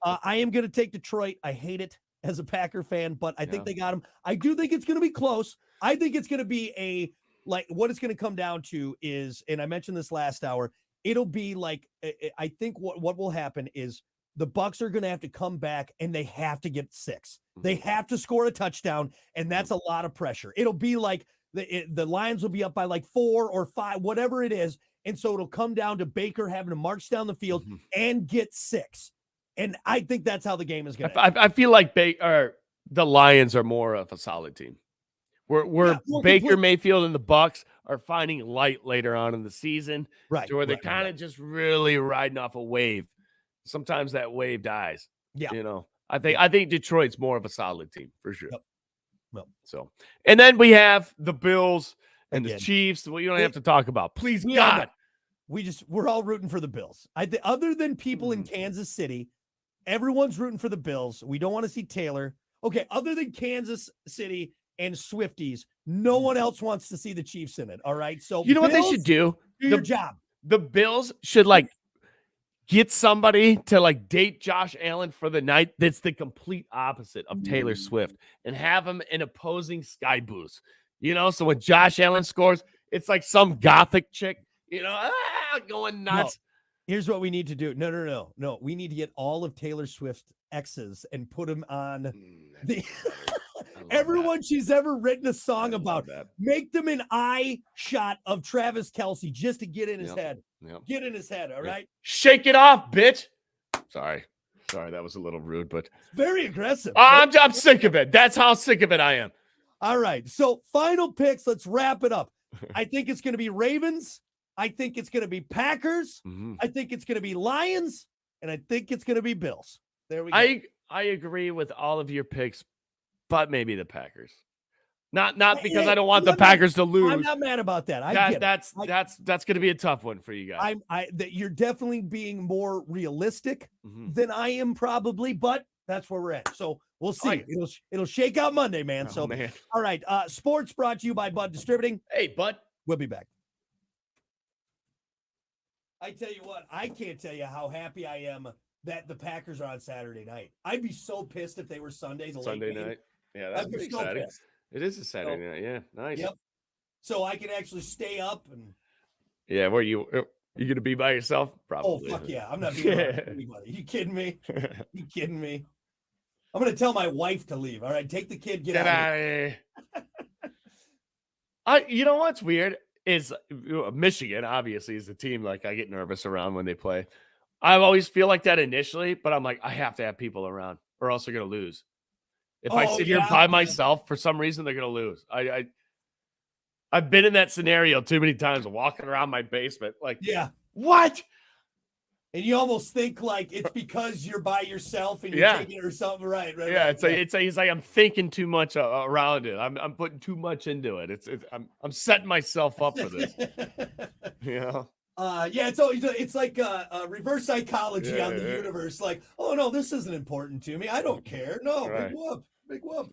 I am going to take Detroit. I hate it as a Packer fan, but I think they got him. I do think it's going to be close. I think it's going to be what it's going to come down to is, and I mentioned this last hour, it'll be like, I think what will happen is the Bucs are going to have to come back and they have to get 6. They have to score a touchdown, and that's a lot of pressure. It'll be like the Lions will be up by like 4 or 5, whatever it is. And so it'll come down to Baker having to march down the field and get 6. And I think that's how the game is going to end. I feel like the Lions are more of a solid team. Where Baker Mayfield and the Bucs are finding light later on in the season. Right. To where they're kind of just really riding off a wave. Sometimes that wave dies. Yeah. I think Detroit's more of a solid team for sure. Yep. Well, so, and then we have the Bills and the Chiefs. Well, you don't have to talk about. Please, God. We're all rooting for the Bills. Other than people in Kansas City, everyone's rooting for the Bills. We don't want to see Taylor. Okay, other than Kansas City and Swifties, no one else wants to see the Chiefs in it. All right. So you know what they should do? Your job. The Bills should get somebody to date Josh Allen for the night that's the complete opposite of Taylor Swift and have him in opposing sky booths. So when Josh Allen scores, it's like some gothic chick, going nuts. No. Here's what we need to do. No. We need to get all of Taylor Swift's exes and put them on the everyone she's ever written a song about. Make them an eye shot of Travis Kelce just to get in his head. Yep. Get in his head, all right? Shake it off, bitch. Sorry, that was a little rude, but very aggressive. I'm sick of it. That's how sick of it I am. All right, so final picks. Let's wrap it up. I think it's going to be Ravens. I think it's going to be Packers. I think it's going to be Lions, and I think it's going to be Bills. There we go. I agree with all of your picks, but maybe the Packers. Not because I don't want the Packers to lose. I'm not mad about that. That's going to be a tough one for you guys. You're definitely being more realistic than I am probably, but that's where we're at. So we'll see. It'll shake out Monday, man. All right. Sports brought to you by Bud Distributing. Hey, Bud. We'll be back. I tell you what, I can't tell you how happy I am that the Packers are on Saturday night. I'd be so pissed if they were Sunday night. Yeah, that's pretty exciting. It is a Saturday night. Yeah, nice. Yep. So I can actually stay up and. Yeah, where you gonna be by yourself? Probably. Oh fuck yeah! I'm not being by anybody. You kidding me? You kidding me? I'm gonna tell my wife to leave. All right, take the kid. Get out of here. You know what's weird? is Michigan, obviously, is the team like I get nervous around when they play. I always feel like that initially, but I'm like, I have to have people around or else they're going to lose. If I sit here by myself, for some reason, they're going to lose. I've been in that scenario too many times, walking around my basement. Like, what? And you almost think like it's because you're by yourself and you're taking it or something, right? Yeah, it's like I'm thinking too much around it. I'm putting too much into it. I'm setting myself up for this. You know? It's like a reverse psychology on the universe. Like, oh no, this isn't important to me. I don't care. No, right. Big whoop.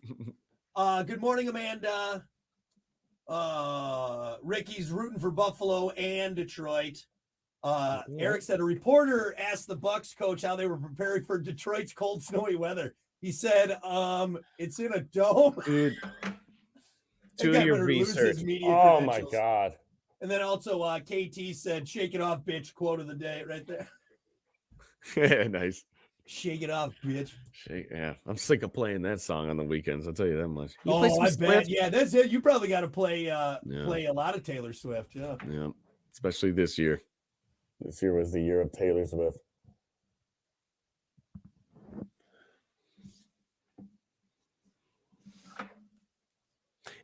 Good morning, Amanda. Ricky's rooting for Buffalo and Detroit. Eric said a reporter asked the Bucks coach how they were preparing for Detroit's cold, snowy weather. He said, it's in a dome. Dude, do your research. Oh my God. And then also KT said, shake it off, bitch, quote of the day right there. Yeah, nice. Shake it off, bitch. I'm sick of playing that song on the weekends. I'll tell you that much. I bet. Yeah, that's it. You probably got to play a lot of Taylor Swift. Yeah. Especially this year. This year was the year of Taylor Swift.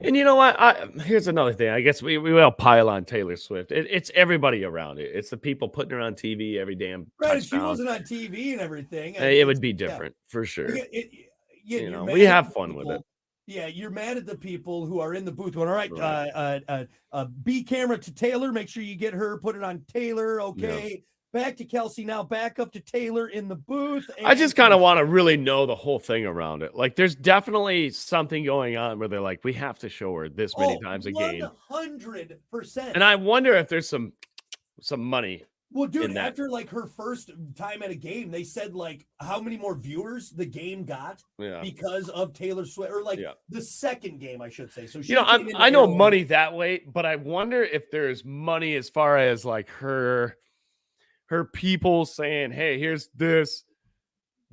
And you know what? Here's another thing. I guess we will pile on Taylor Swift. It's everybody around it. It's the people putting her on TV every damn right. If she wasn't on TV and everything, it would be different for sure. We have fun with it. Yeah, you're mad at the people who are in the booth going, all right. B camera to Taylor. Make sure you get her. Put it on Taylor. Okay. Yeah. Back to Kelsey now. Back up to Taylor in the booth. I just kind of want to really know the whole thing around it. Like, there's definitely something going on where they're like, we have to show her this many times a game. 100%. And I wonder if there's some money. Well, dude, after like her first time at a game, they said like how many more viewers the game got because of Taylor Swift, or like the second game, I should say. So I know money that way, but I wonder if there's money as far as like her people saying, "Hey, here's this,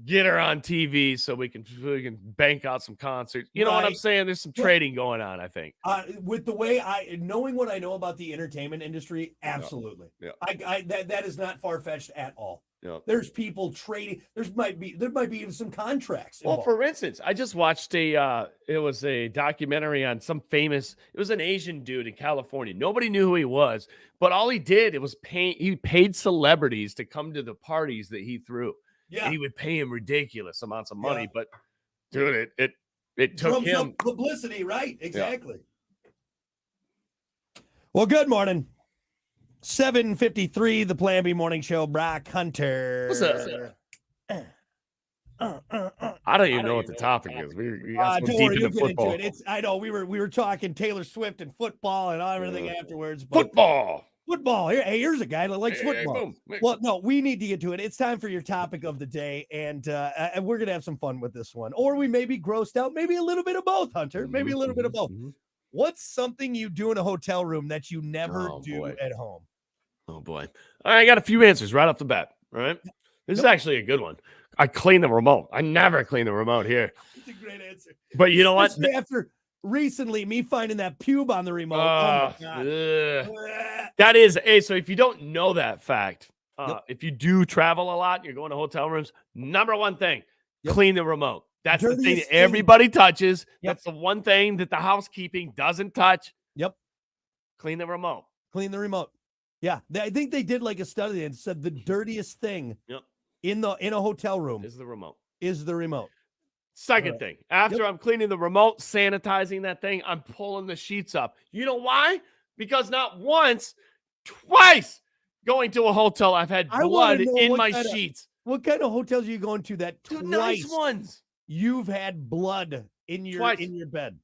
get her on TV so we can bank out some concerts." You know what I'm saying? There's some trading going on, I think. With the way knowing what I know about the entertainment industry, absolutely. Yeah. That is not far-fetched at all. Yeah. There's people trading. There might be even some contracts involved. Well, for instance, I just watched it was a documentary on it was an Asian dude in California. Nobody knew who he was, but all he did was he paid celebrities to come to the parties that he threw. Yeah. And he would pay him ridiculous amounts of money, but dude, it took him publicity, right? Exactly. Yeah. Well, good morning. 7:53, the Plan B Morning Show. Brock Hunter. What's up? I don't even know what the topic is. We got so deep into football. I know we were talking Taylor Swift and football and everything afterwards. Football. Here's a guy that likes football. Well, no, we need to get to it. It's time for your topic of the day, and we're gonna have some fun with this one. Or we may be grossed out, maybe a little bit of both, Hunter. Maybe a little bit of both. What's something you do in a hotel room that you never do at home? Oh boy! All right, I got a few answers right off the bat. All right, this is actually a good one. I clean the remote. I never clean the remote here. It's a great answer. But you know what? After recently me finding that pube on the remote. Oh my God. That is so if you don't know that fact, if you do travel a lot, you're going to hotel rooms, number one thing, clean the remote. That's the thing that everybody touches. That's the one thing that the housekeeping doesn't touch. Yep. Clean the remote. Clean the remote. Yeah. I think they did like a study and said the dirtiest thing in a hotel room is the remote. Second thing, after I'm cleaning the remote, sanitizing that thing, I'm pulling the sheets up. You know why? Because not once, twice going to a hotel, I've had blood in my sheets. What kind of hotels are you going to that twice nice ones you've had blood in your bed?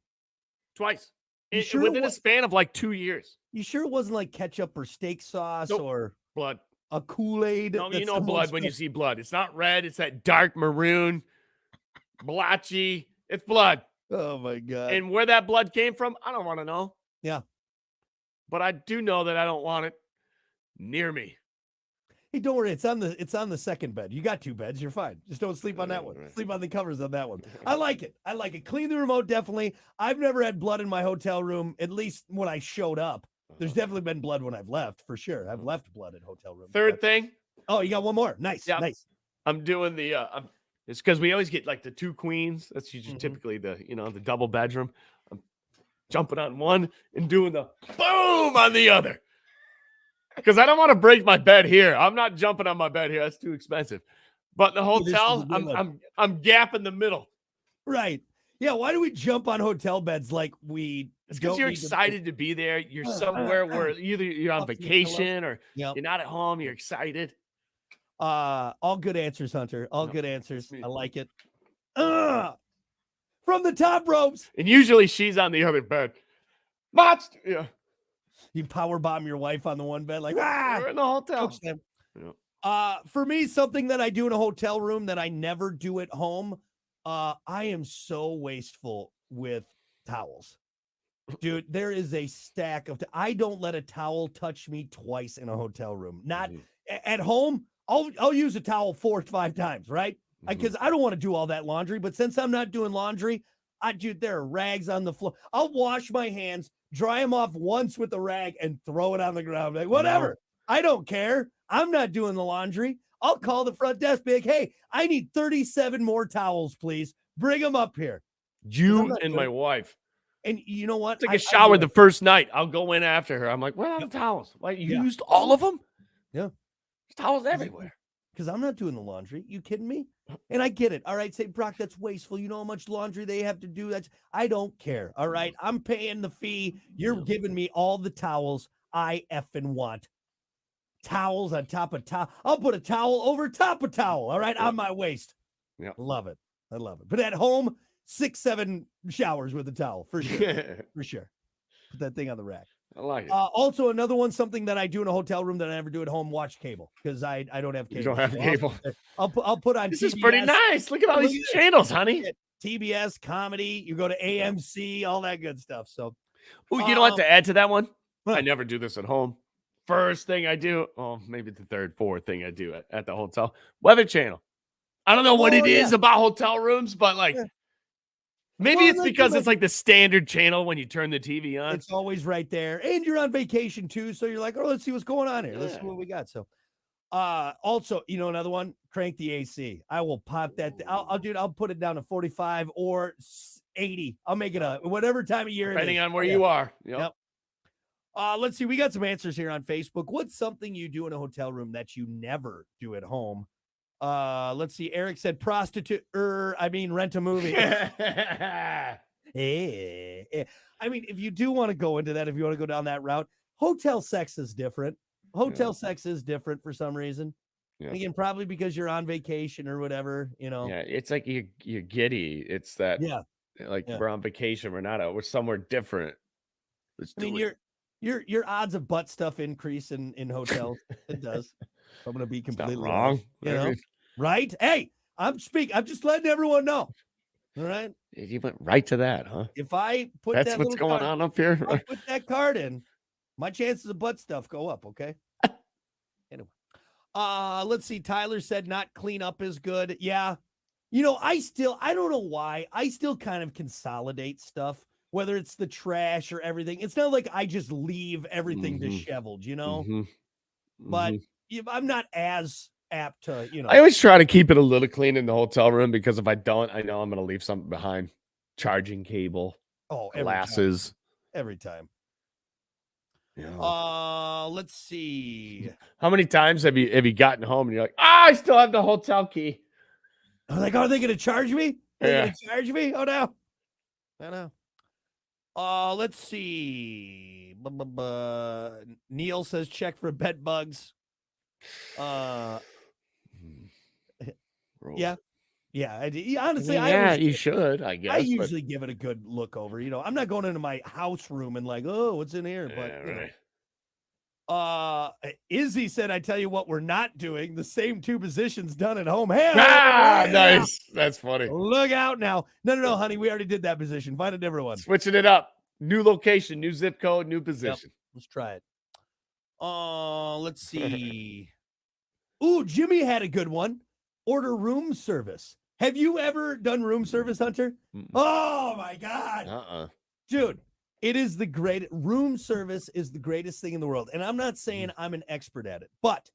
Twice. Within a span of like 2 years. You sure it wasn't like ketchup or steak sauce or blood? A Kool-Aid? No, you know blood when you see blood. It's not red. It's that dark maroon, blotchy. It's blood. Oh, my God. And where that blood came from, I don't want to know. Yeah. But I do know that I don't want it near me. Hey, don't worry. It's on the second bed. You got two beds. You're fine. Just don't sleep on that one. Right. Sleep on the covers on that one. I like it. Clean the remote, definitely. I've never had blood in my hotel room, at least when I showed up. There's definitely been blood when I've left, for sure. I've left blood in hotel rooms. Third thing, Oh, you got one more. Nice. Yeah. Nice. I'm doing the it's because we always get like the 2 queens. That's usually Mhm. typically the the double bedroom. I'm jumping on one and doing the boom on the other. Because I don't want to break my bed here. I'm not jumping on my bed here. That's too expensive. But in the Oh, this is a hotel, good one. I'm gapping the middle. Right. Yeah. Why do we jump on hotel beds like we It's because don't you're need to- excited to be there. You're somewhere where either you're on Up to the pillow. vacation or Yep. you're not at home. You're excited. All good answers, Hunter. All Yep. good answers. Me. I like it. From the top ropes. And usually she's on the other bed. Monster. Yeah. You power bomb your wife on the one bed, like We're in the hotel. choke slam. Yeah. For me, something that I do in a hotel room that I never do at home. I am so wasteful with towels. Dude, there is a stack of I don't let a towel touch me twice in a hotel room. Not Mhm. at home. I'll use a towel 4 to 5 times, right? Mhm. Because I don't want to do all that laundry. But since I'm not doing laundry, dude, there are rags on the floor. I'll wash my hands, dry them off once with the rag, and throw it on the ground. Like, whatever. I don't care. I'm not doing the laundry. I'll call the front desk, be like, hey, I need 37 more towels, please. Bring them up here. I'm You not and doing my wife. And you know what? Take I a shower do the it. first night. I'll go in after her. I'm like, where are the towels? Why you Yeah. used all of them? Yeah. There's towels everywhere. Because I'm not doing the laundry. You kidding me? And I get it. All right. Say, Brock, that's wasteful. You know how much laundry they have to do. I don't care. All right. I'm paying the fee. You're giving me all the towels I effing want. Towels on top of towel. I'll put a towel over top of towel. All right. On my waist. Yeah. Love it. I love it. But at home, 6, 7 showers with a towel for sure. For sure. Put that thing on the rack. I like it. Also, another one, something that I do in a hotel room that I never do at home, watch cable because I don't have cable. You don't have So cable. I'll put on This TBS, is pretty nice. Look at all Look these at this. channels, honey. TBS, comedy, you go to AMC, all that good stuff. So, Oh, you know what? To add to that one, What? I never do this at home. First thing I do, maybe the third, fourth thing I do at the hotel, Weather Channel. I don't know what it is about hotel rooms, but like Yeah. maybe Well, it's like, because like- it's like the standard channel when you turn the TV on. it's always right there. And you're on vacation too. So you're like, oh, let's see what's going on here. Let's see Yeah. what we got. So, also, another one, crank the AC. I will pop that. I'll put it down to 45 or 80. I'll make it a whatever time of year Depending it is. on where Oh, yeah. you are. Yep. Yep. Let's see. We got some answers here on Facebook. What's something you do in a hotel room that you never do at home? Let's see. Eric said rent a movie. I mean, if you do want to go into that, if you want to go down that route, hotel sex is different. Hotel sex is different for some reason. Yeah. Again, probably because you're on vacation or whatever, Yeah, it's like you're giddy. It's that Yeah. like Yeah. we're on vacation. We're somewhere different. Let's I do mean, it. your odds of butt stuff increase in hotels. It does. I'm gonna be It's not completely wrong. honest, you know? Right? Hey, I'm just letting everyone know. All right. You went right to that, huh? If I put That's that what's little going card, on up here. if I put that card in, my chances of butt stuff go up. Okay. Anyway, let's see. Tyler said not clean up is good. Yeah. I don't know why. I still kind of consolidate stuff, whether it's the trash or everything. It's not like I just leave everything Mhm. disheveled, Mhm. but Mhm. I'm not as apt to, I always try to keep it a little clean in the hotel room because if I don't, I know I'm going to leave something behind. Charging cable, glasses. Every time. Yeah. Let's see. How many times have you gotten home and you're like, I still have the hotel key? I'm like, are they going to charge me? Are they Yeah. going to charge me? Oh, no. I know. Let's see. Neil says check for bed bugs. Gross. Yeah. Yeah. Honestly, I mean, I yeah, always- you should, I guess. I but- usually give it a good look over. I'm not going into my house room and like, oh, what's in here? But Yeah, right. Izzy said, I tell you what, we're not doing the same 2 positions done at home. Hey, Nice. That's funny. look out now. No, honey, we already did that position. Find a different one. Switching it up. New location, new zip code, new position. Let's try it. Let's see. Ooh, Jimmy had a good one. Order room service. Have you ever done room service, Hunter? Mm-mm. Oh my God. Uh-uh. Dude, It is the great room service is the greatest thing in the world. And I'm not saying I'm an expert at it, but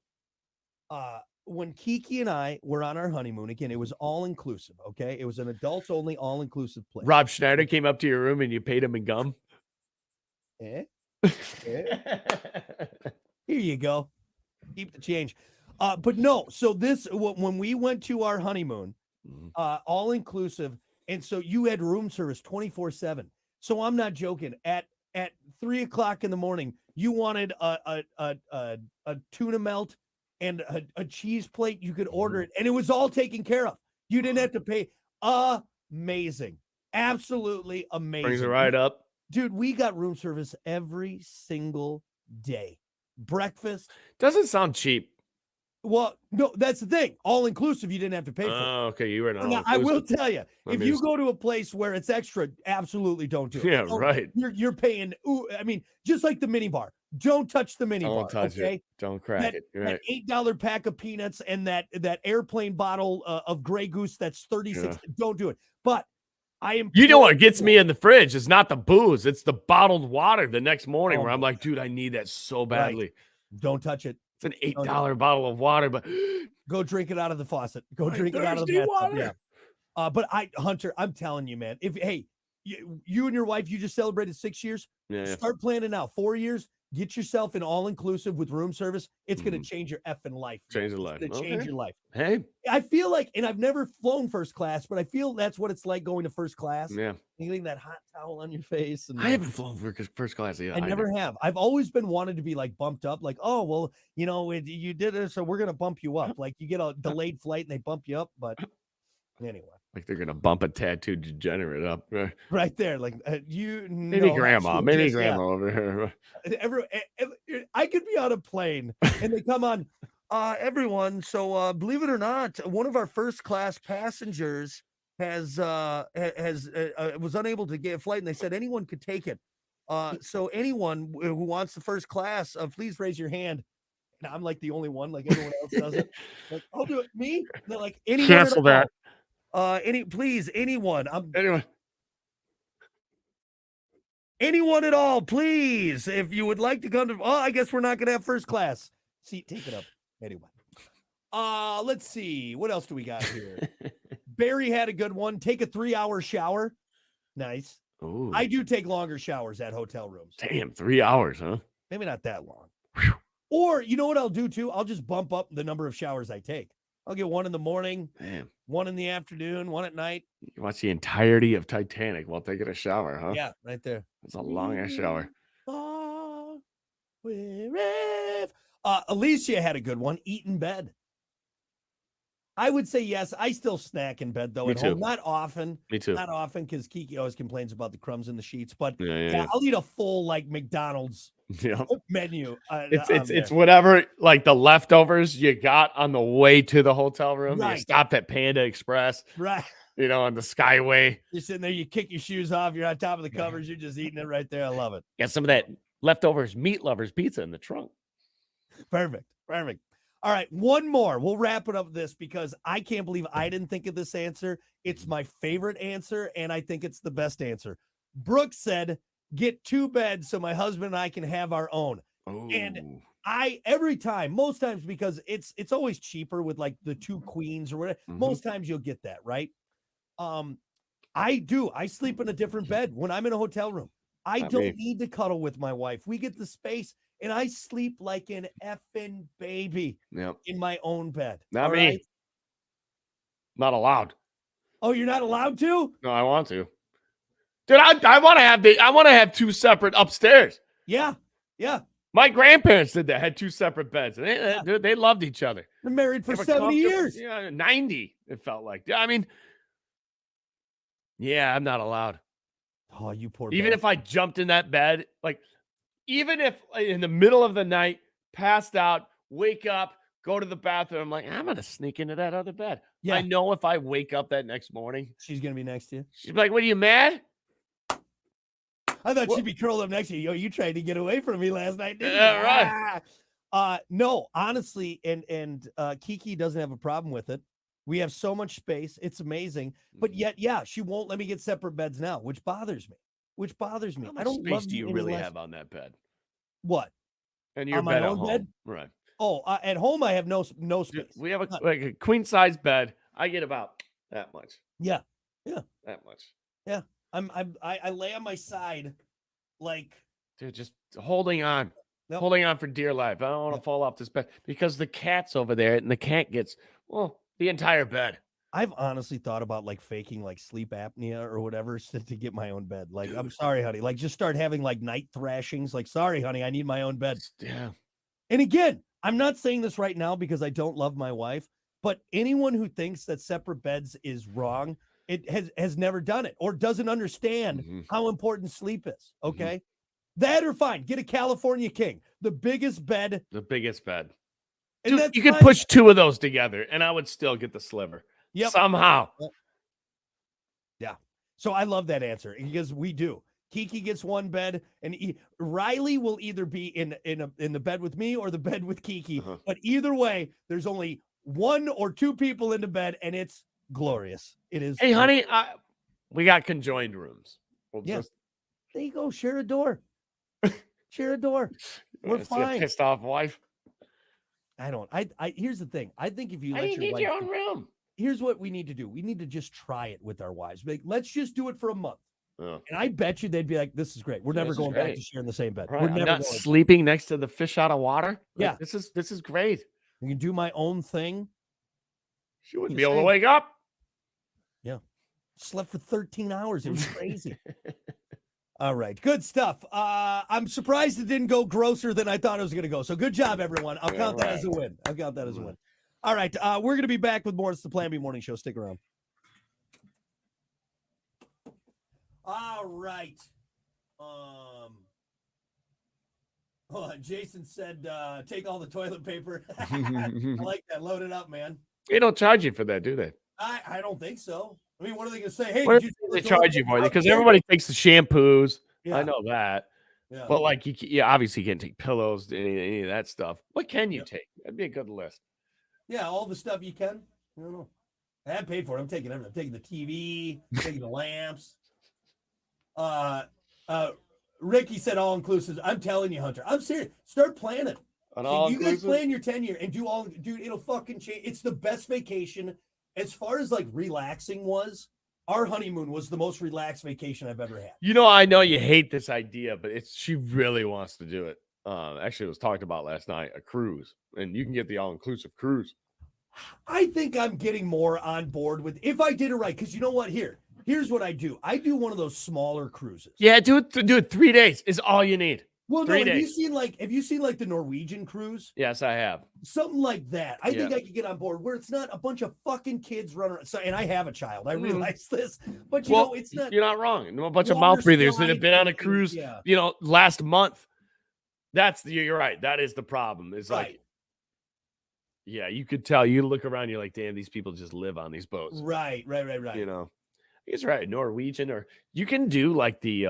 when Kiki and I were on our honeymoon, again, it was all inclusive. Okay. It was an adults only, all inclusive place. Rob Schneider came up to your room and you paid him in gum. Eh? Here you go. Keep the change. But no, so when we went to our honeymoon, all inclusive, and so you had room service 24/7. So I'm not joking. At 3:00 in the morning, you wanted a tuna melt and a cheese plate. You could order it, and it was all taken care of. You didn't have to pay. Amazing, absolutely amazing. Brings it right up, dude. We got room service every single day. Breakfast doesn't sound cheap. Well, no, that's the thing. All inclusive, you didn't have to pay for it. Oh, okay. You were Now, I will tell you, if you go to a place where it's extra, absolutely don't do it. Yeah, right. You're paying. I mean, just like the mini bar. Don't touch the mini bar. Don't touch it. Don't crack it. That $8 pack of peanuts and that airplane bottle of Grey Goose that's 36. Yeah. Don't do it. But I am. You know what gets me in the fridge? It's not the booze. It's the bottled water the next morning where I'm like, dude, I need that so badly. Right. Don't touch it. It's an $8 bottle of water, but go drink it out of the faucet. Go drink it out of the bathtub. Yeah. But Hunter, I'm telling you, man, if you and your wife, you just celebrated 6 years. Yeah. Start planning now. 4 years. Get yourself an all-inclusive with room service. It's going to change your effing life. Change your life. It's going to change your life. Hey. I feel like, and I've never flown first class, but I feel that's what it's like going to first class. Yeah. Getting that hot towel on your face. And I haven't flown first class either. I never have. I've always been wanted to be like bumped up. Like, oh, well, you did it, so we're going to bump you up. Like you get a delayed flight and they bump you up. But anyway. Like they're gonna bump a tattooed degenerate up right there, like maybe grandma over here. I could be on a plane and they come on, everyone. So believe it or not, one of our first class passengers was unable to get a flight, and they said anyone could take it. So anyone who wants the first class, please raise your hand. And I'm like the only one, like everyone else does it. Like, I'll do it. Me? And they're like, anyone. Cancel that. Anyone at all, please. If you would like to come to, I guess we're not gonna have first class. See, take it up anyway. Let's see, what else do we got here? Barry had a good one. Take a 3-hour shower. Nice. Ooh. I do take longer showers at hotel rooms. Damn, 3 hours, huh? Maybe not that long. Whew. Or you know what I'll do too? I'll just bump up the number of showers I take. I'll get one in the morning, one in the afternoon, one at night. You watch the entirety of Titanic while taking a shower, huh? Yeah, right there. It's a long-ass shower. Alicia had a good one. Eat in bed. I would say yes. I still snack in bed, though, at home. Not often. Me too. Not often, because Kiki always complains about the crumbs in the sheets. But yeah. I'll eat a full, like, McDonald's menu. It's whatever, like, the leftovers you got on the way to the hotel room. Right. You stopped at Panda Express. Right. On the Skyway. You're sitting there, you kick your shoes off, you're on top of the covers, you're just eating it right there. I love it. Got some of that leftovers meat lovers pizza in the trunk. Perfect. All right, one more. We'll wrap it up with this because I can't believe I didn't think of this answer. It's my favorite answer, and I think it's the best answer. Brooke said, get 2 beds so my husband and I can have our own. Ooh. And most times, because it's always cheaper with like the 2 queens or whatever. Mm-hmm. Most times you'll get that, right? I sleep in a different bed when I'm in a hotel room. I don't need to cuddle with my wife. We get the space. And I sleep like an effing baby in my own bed. Not me. Right? Not allowed. Oh, you're not allowed to? No, I want to. Dude, I want to have 2 separate upstairs. Yeah. My grandparents did that. Had 2 separate beds. They loved each other. They're married for 70 years. Yeah, 90. It felt like. I mean, I'm not allowed. Oh, you poor. Even if I jumped in that bed, like. Even if in the middle of the night, passed out, wake up, go to the bathroom, I'm like, I'm going to sneak into that other bed. Yeah. I know if I wake up that next morning, she's going to be next to you. She's like, what, are you mad? I thought she'd be curled up next to you. Yo, you tried to get away from me last night, didn't you? Right. No, honestly, and Kiki doesn't have a problem with it. We have so much space. It's amazing. But yet, she won't let me get separate beds now, which bothers me. which bothers me. How I much don't space love do you any really less- have on that bed? What? And your On my bed at own home, bed? right? Oh, at home I have no Dude, space. we have None. like a queen size bed. I get about that much. Yeah, That much. I lay on my side, like Dude, just holding on. Yep. Holding on for dear life. I don't want to Yep. fall off this bed because the cat's over there and the cat gets, well, the entire bed. I've honestly thought about like faking like sleep apnea or whatever to get my own bed. Like, I'm Dude. sorry, honey. Like, just start having like night thrashings. Like, sorry, honey, I need my own bed. Yeah. And again, I'm not saying this right now because I don't love my wife, but anyone who thinks that separate beds is wrong, it has never done it or doesn't understand Mhm. how important sleep is. Okay. That or fine. Get a California King, the biggest bed. The biggest bed. And Dude, that's you could fine. push two of those together and I would still get the sliver. Yep. Somehow. So I love that answer because we do. Kiki gets one bed, and Riley will either be in the bed with me or the bed with Kiki. Uh-huh. But either way, there's only one or two people in the bed, and it's glorious. It is. Hey, honey, we got conjoined rooms. We'll Yeah. just There you go. Share a door. Share a door. We're see a fine. pissed off wife. I don't. I here's the thing. I think if you Hey, let you your need wife, your own room. here's what we need to do. We need to just try it with our wives. Like, let's just do it for a month. Oh. And I bet you they'd be like, "This is great. We're Yeah, never this is going back great. to sharing the same bed. Right. We're I'm never not going. sleeping next to the fish out of water. Yeah. This is great. I can do my own thing." She wouldn't Just be able to saying. wake up. Slept for 13 hours. It was crazy. All right. Good stuff. I'm surprised it didn't go grosser than I thought it was going to go. So good job, everyone. I'll Yeah, count that as a right. win. I'll count that as a win. All right. We're going to be back with more. It's the Plan B Morning Show. Stick around. All right. Jason said, take all the toilet paper. I like that. Load it up, man. They don't charge you for that, do they? I don't think so. I mean, what are they going to say? Hey, What did you they take the toilet charge you paper for? out Because there? everybody takes the shampoos. Yeah. I know that. Yeah. But like, obviously you can't take pillows, any of that stuff. What can you Yep. take? That'd be a good list. Yeah, all the stuff you can. I don't know. I haven't paid for it. I'm taking everything. I'm taking the TV, taking the lamps. Ricky said all inclusive. I'm telling you, Hunter. I'm serious. Start planning. An You guys plan your 10-year and do all, dude, it'll fucking change. It's the best vacation. As far as like relaxing was, our honeymoon was the most relaxed vacation I've ever had. You know, I know you hate this idea, but she really wants to do it. Actually, it was talked about last night, a cruise, and you can get the all-inclusive cruise. I think I'm getting more on board with if I did it right. Because you know what? Here's what I do. I do one of those smaller cruises. Yeah, do it 3 days is all you need. Well, no, 3 have you days. seen like the Norwegian cruise? Yes, I have. Something like that. I think Yeah. I could get on board where it's not a bunch of fucking kids running around. So, and I have a child. I Mhm. realize this, but you Well, know, it's not. You're not wrong. No, a bunch of water mouth breathers that have been on a slides and- cruise, Yeah, last month. You're right. That is the problem. It's right, like, yeah, you could tell. You look around, you're like, damn, these people just live on these boats. right. You know, it's right. Norwegian, or you can do like the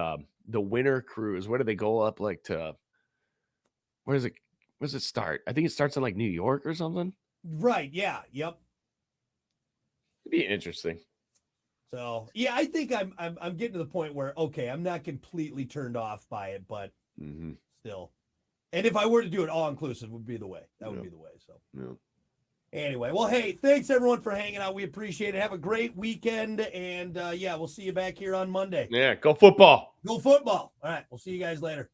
winter cruise. Where do they go up like to? Where does it start? I think it starts in like New York or something. Right. Yeah. Yep. It'd be interesting. So yeah, I think I'm getting to the point where okay, I'm not completely turned off by it, but Mm-hmm. still. And if I were to do it all inclusive, would be the way. That would Yeah. be the way. So. Yeah. Anyway, well, hey, thanks everyone for hanging out. We appreciate it. Have a great weekend. And yeah, we'll see you back here on Monday. Yeah, go football. Go football. All right. We'll see you guys later.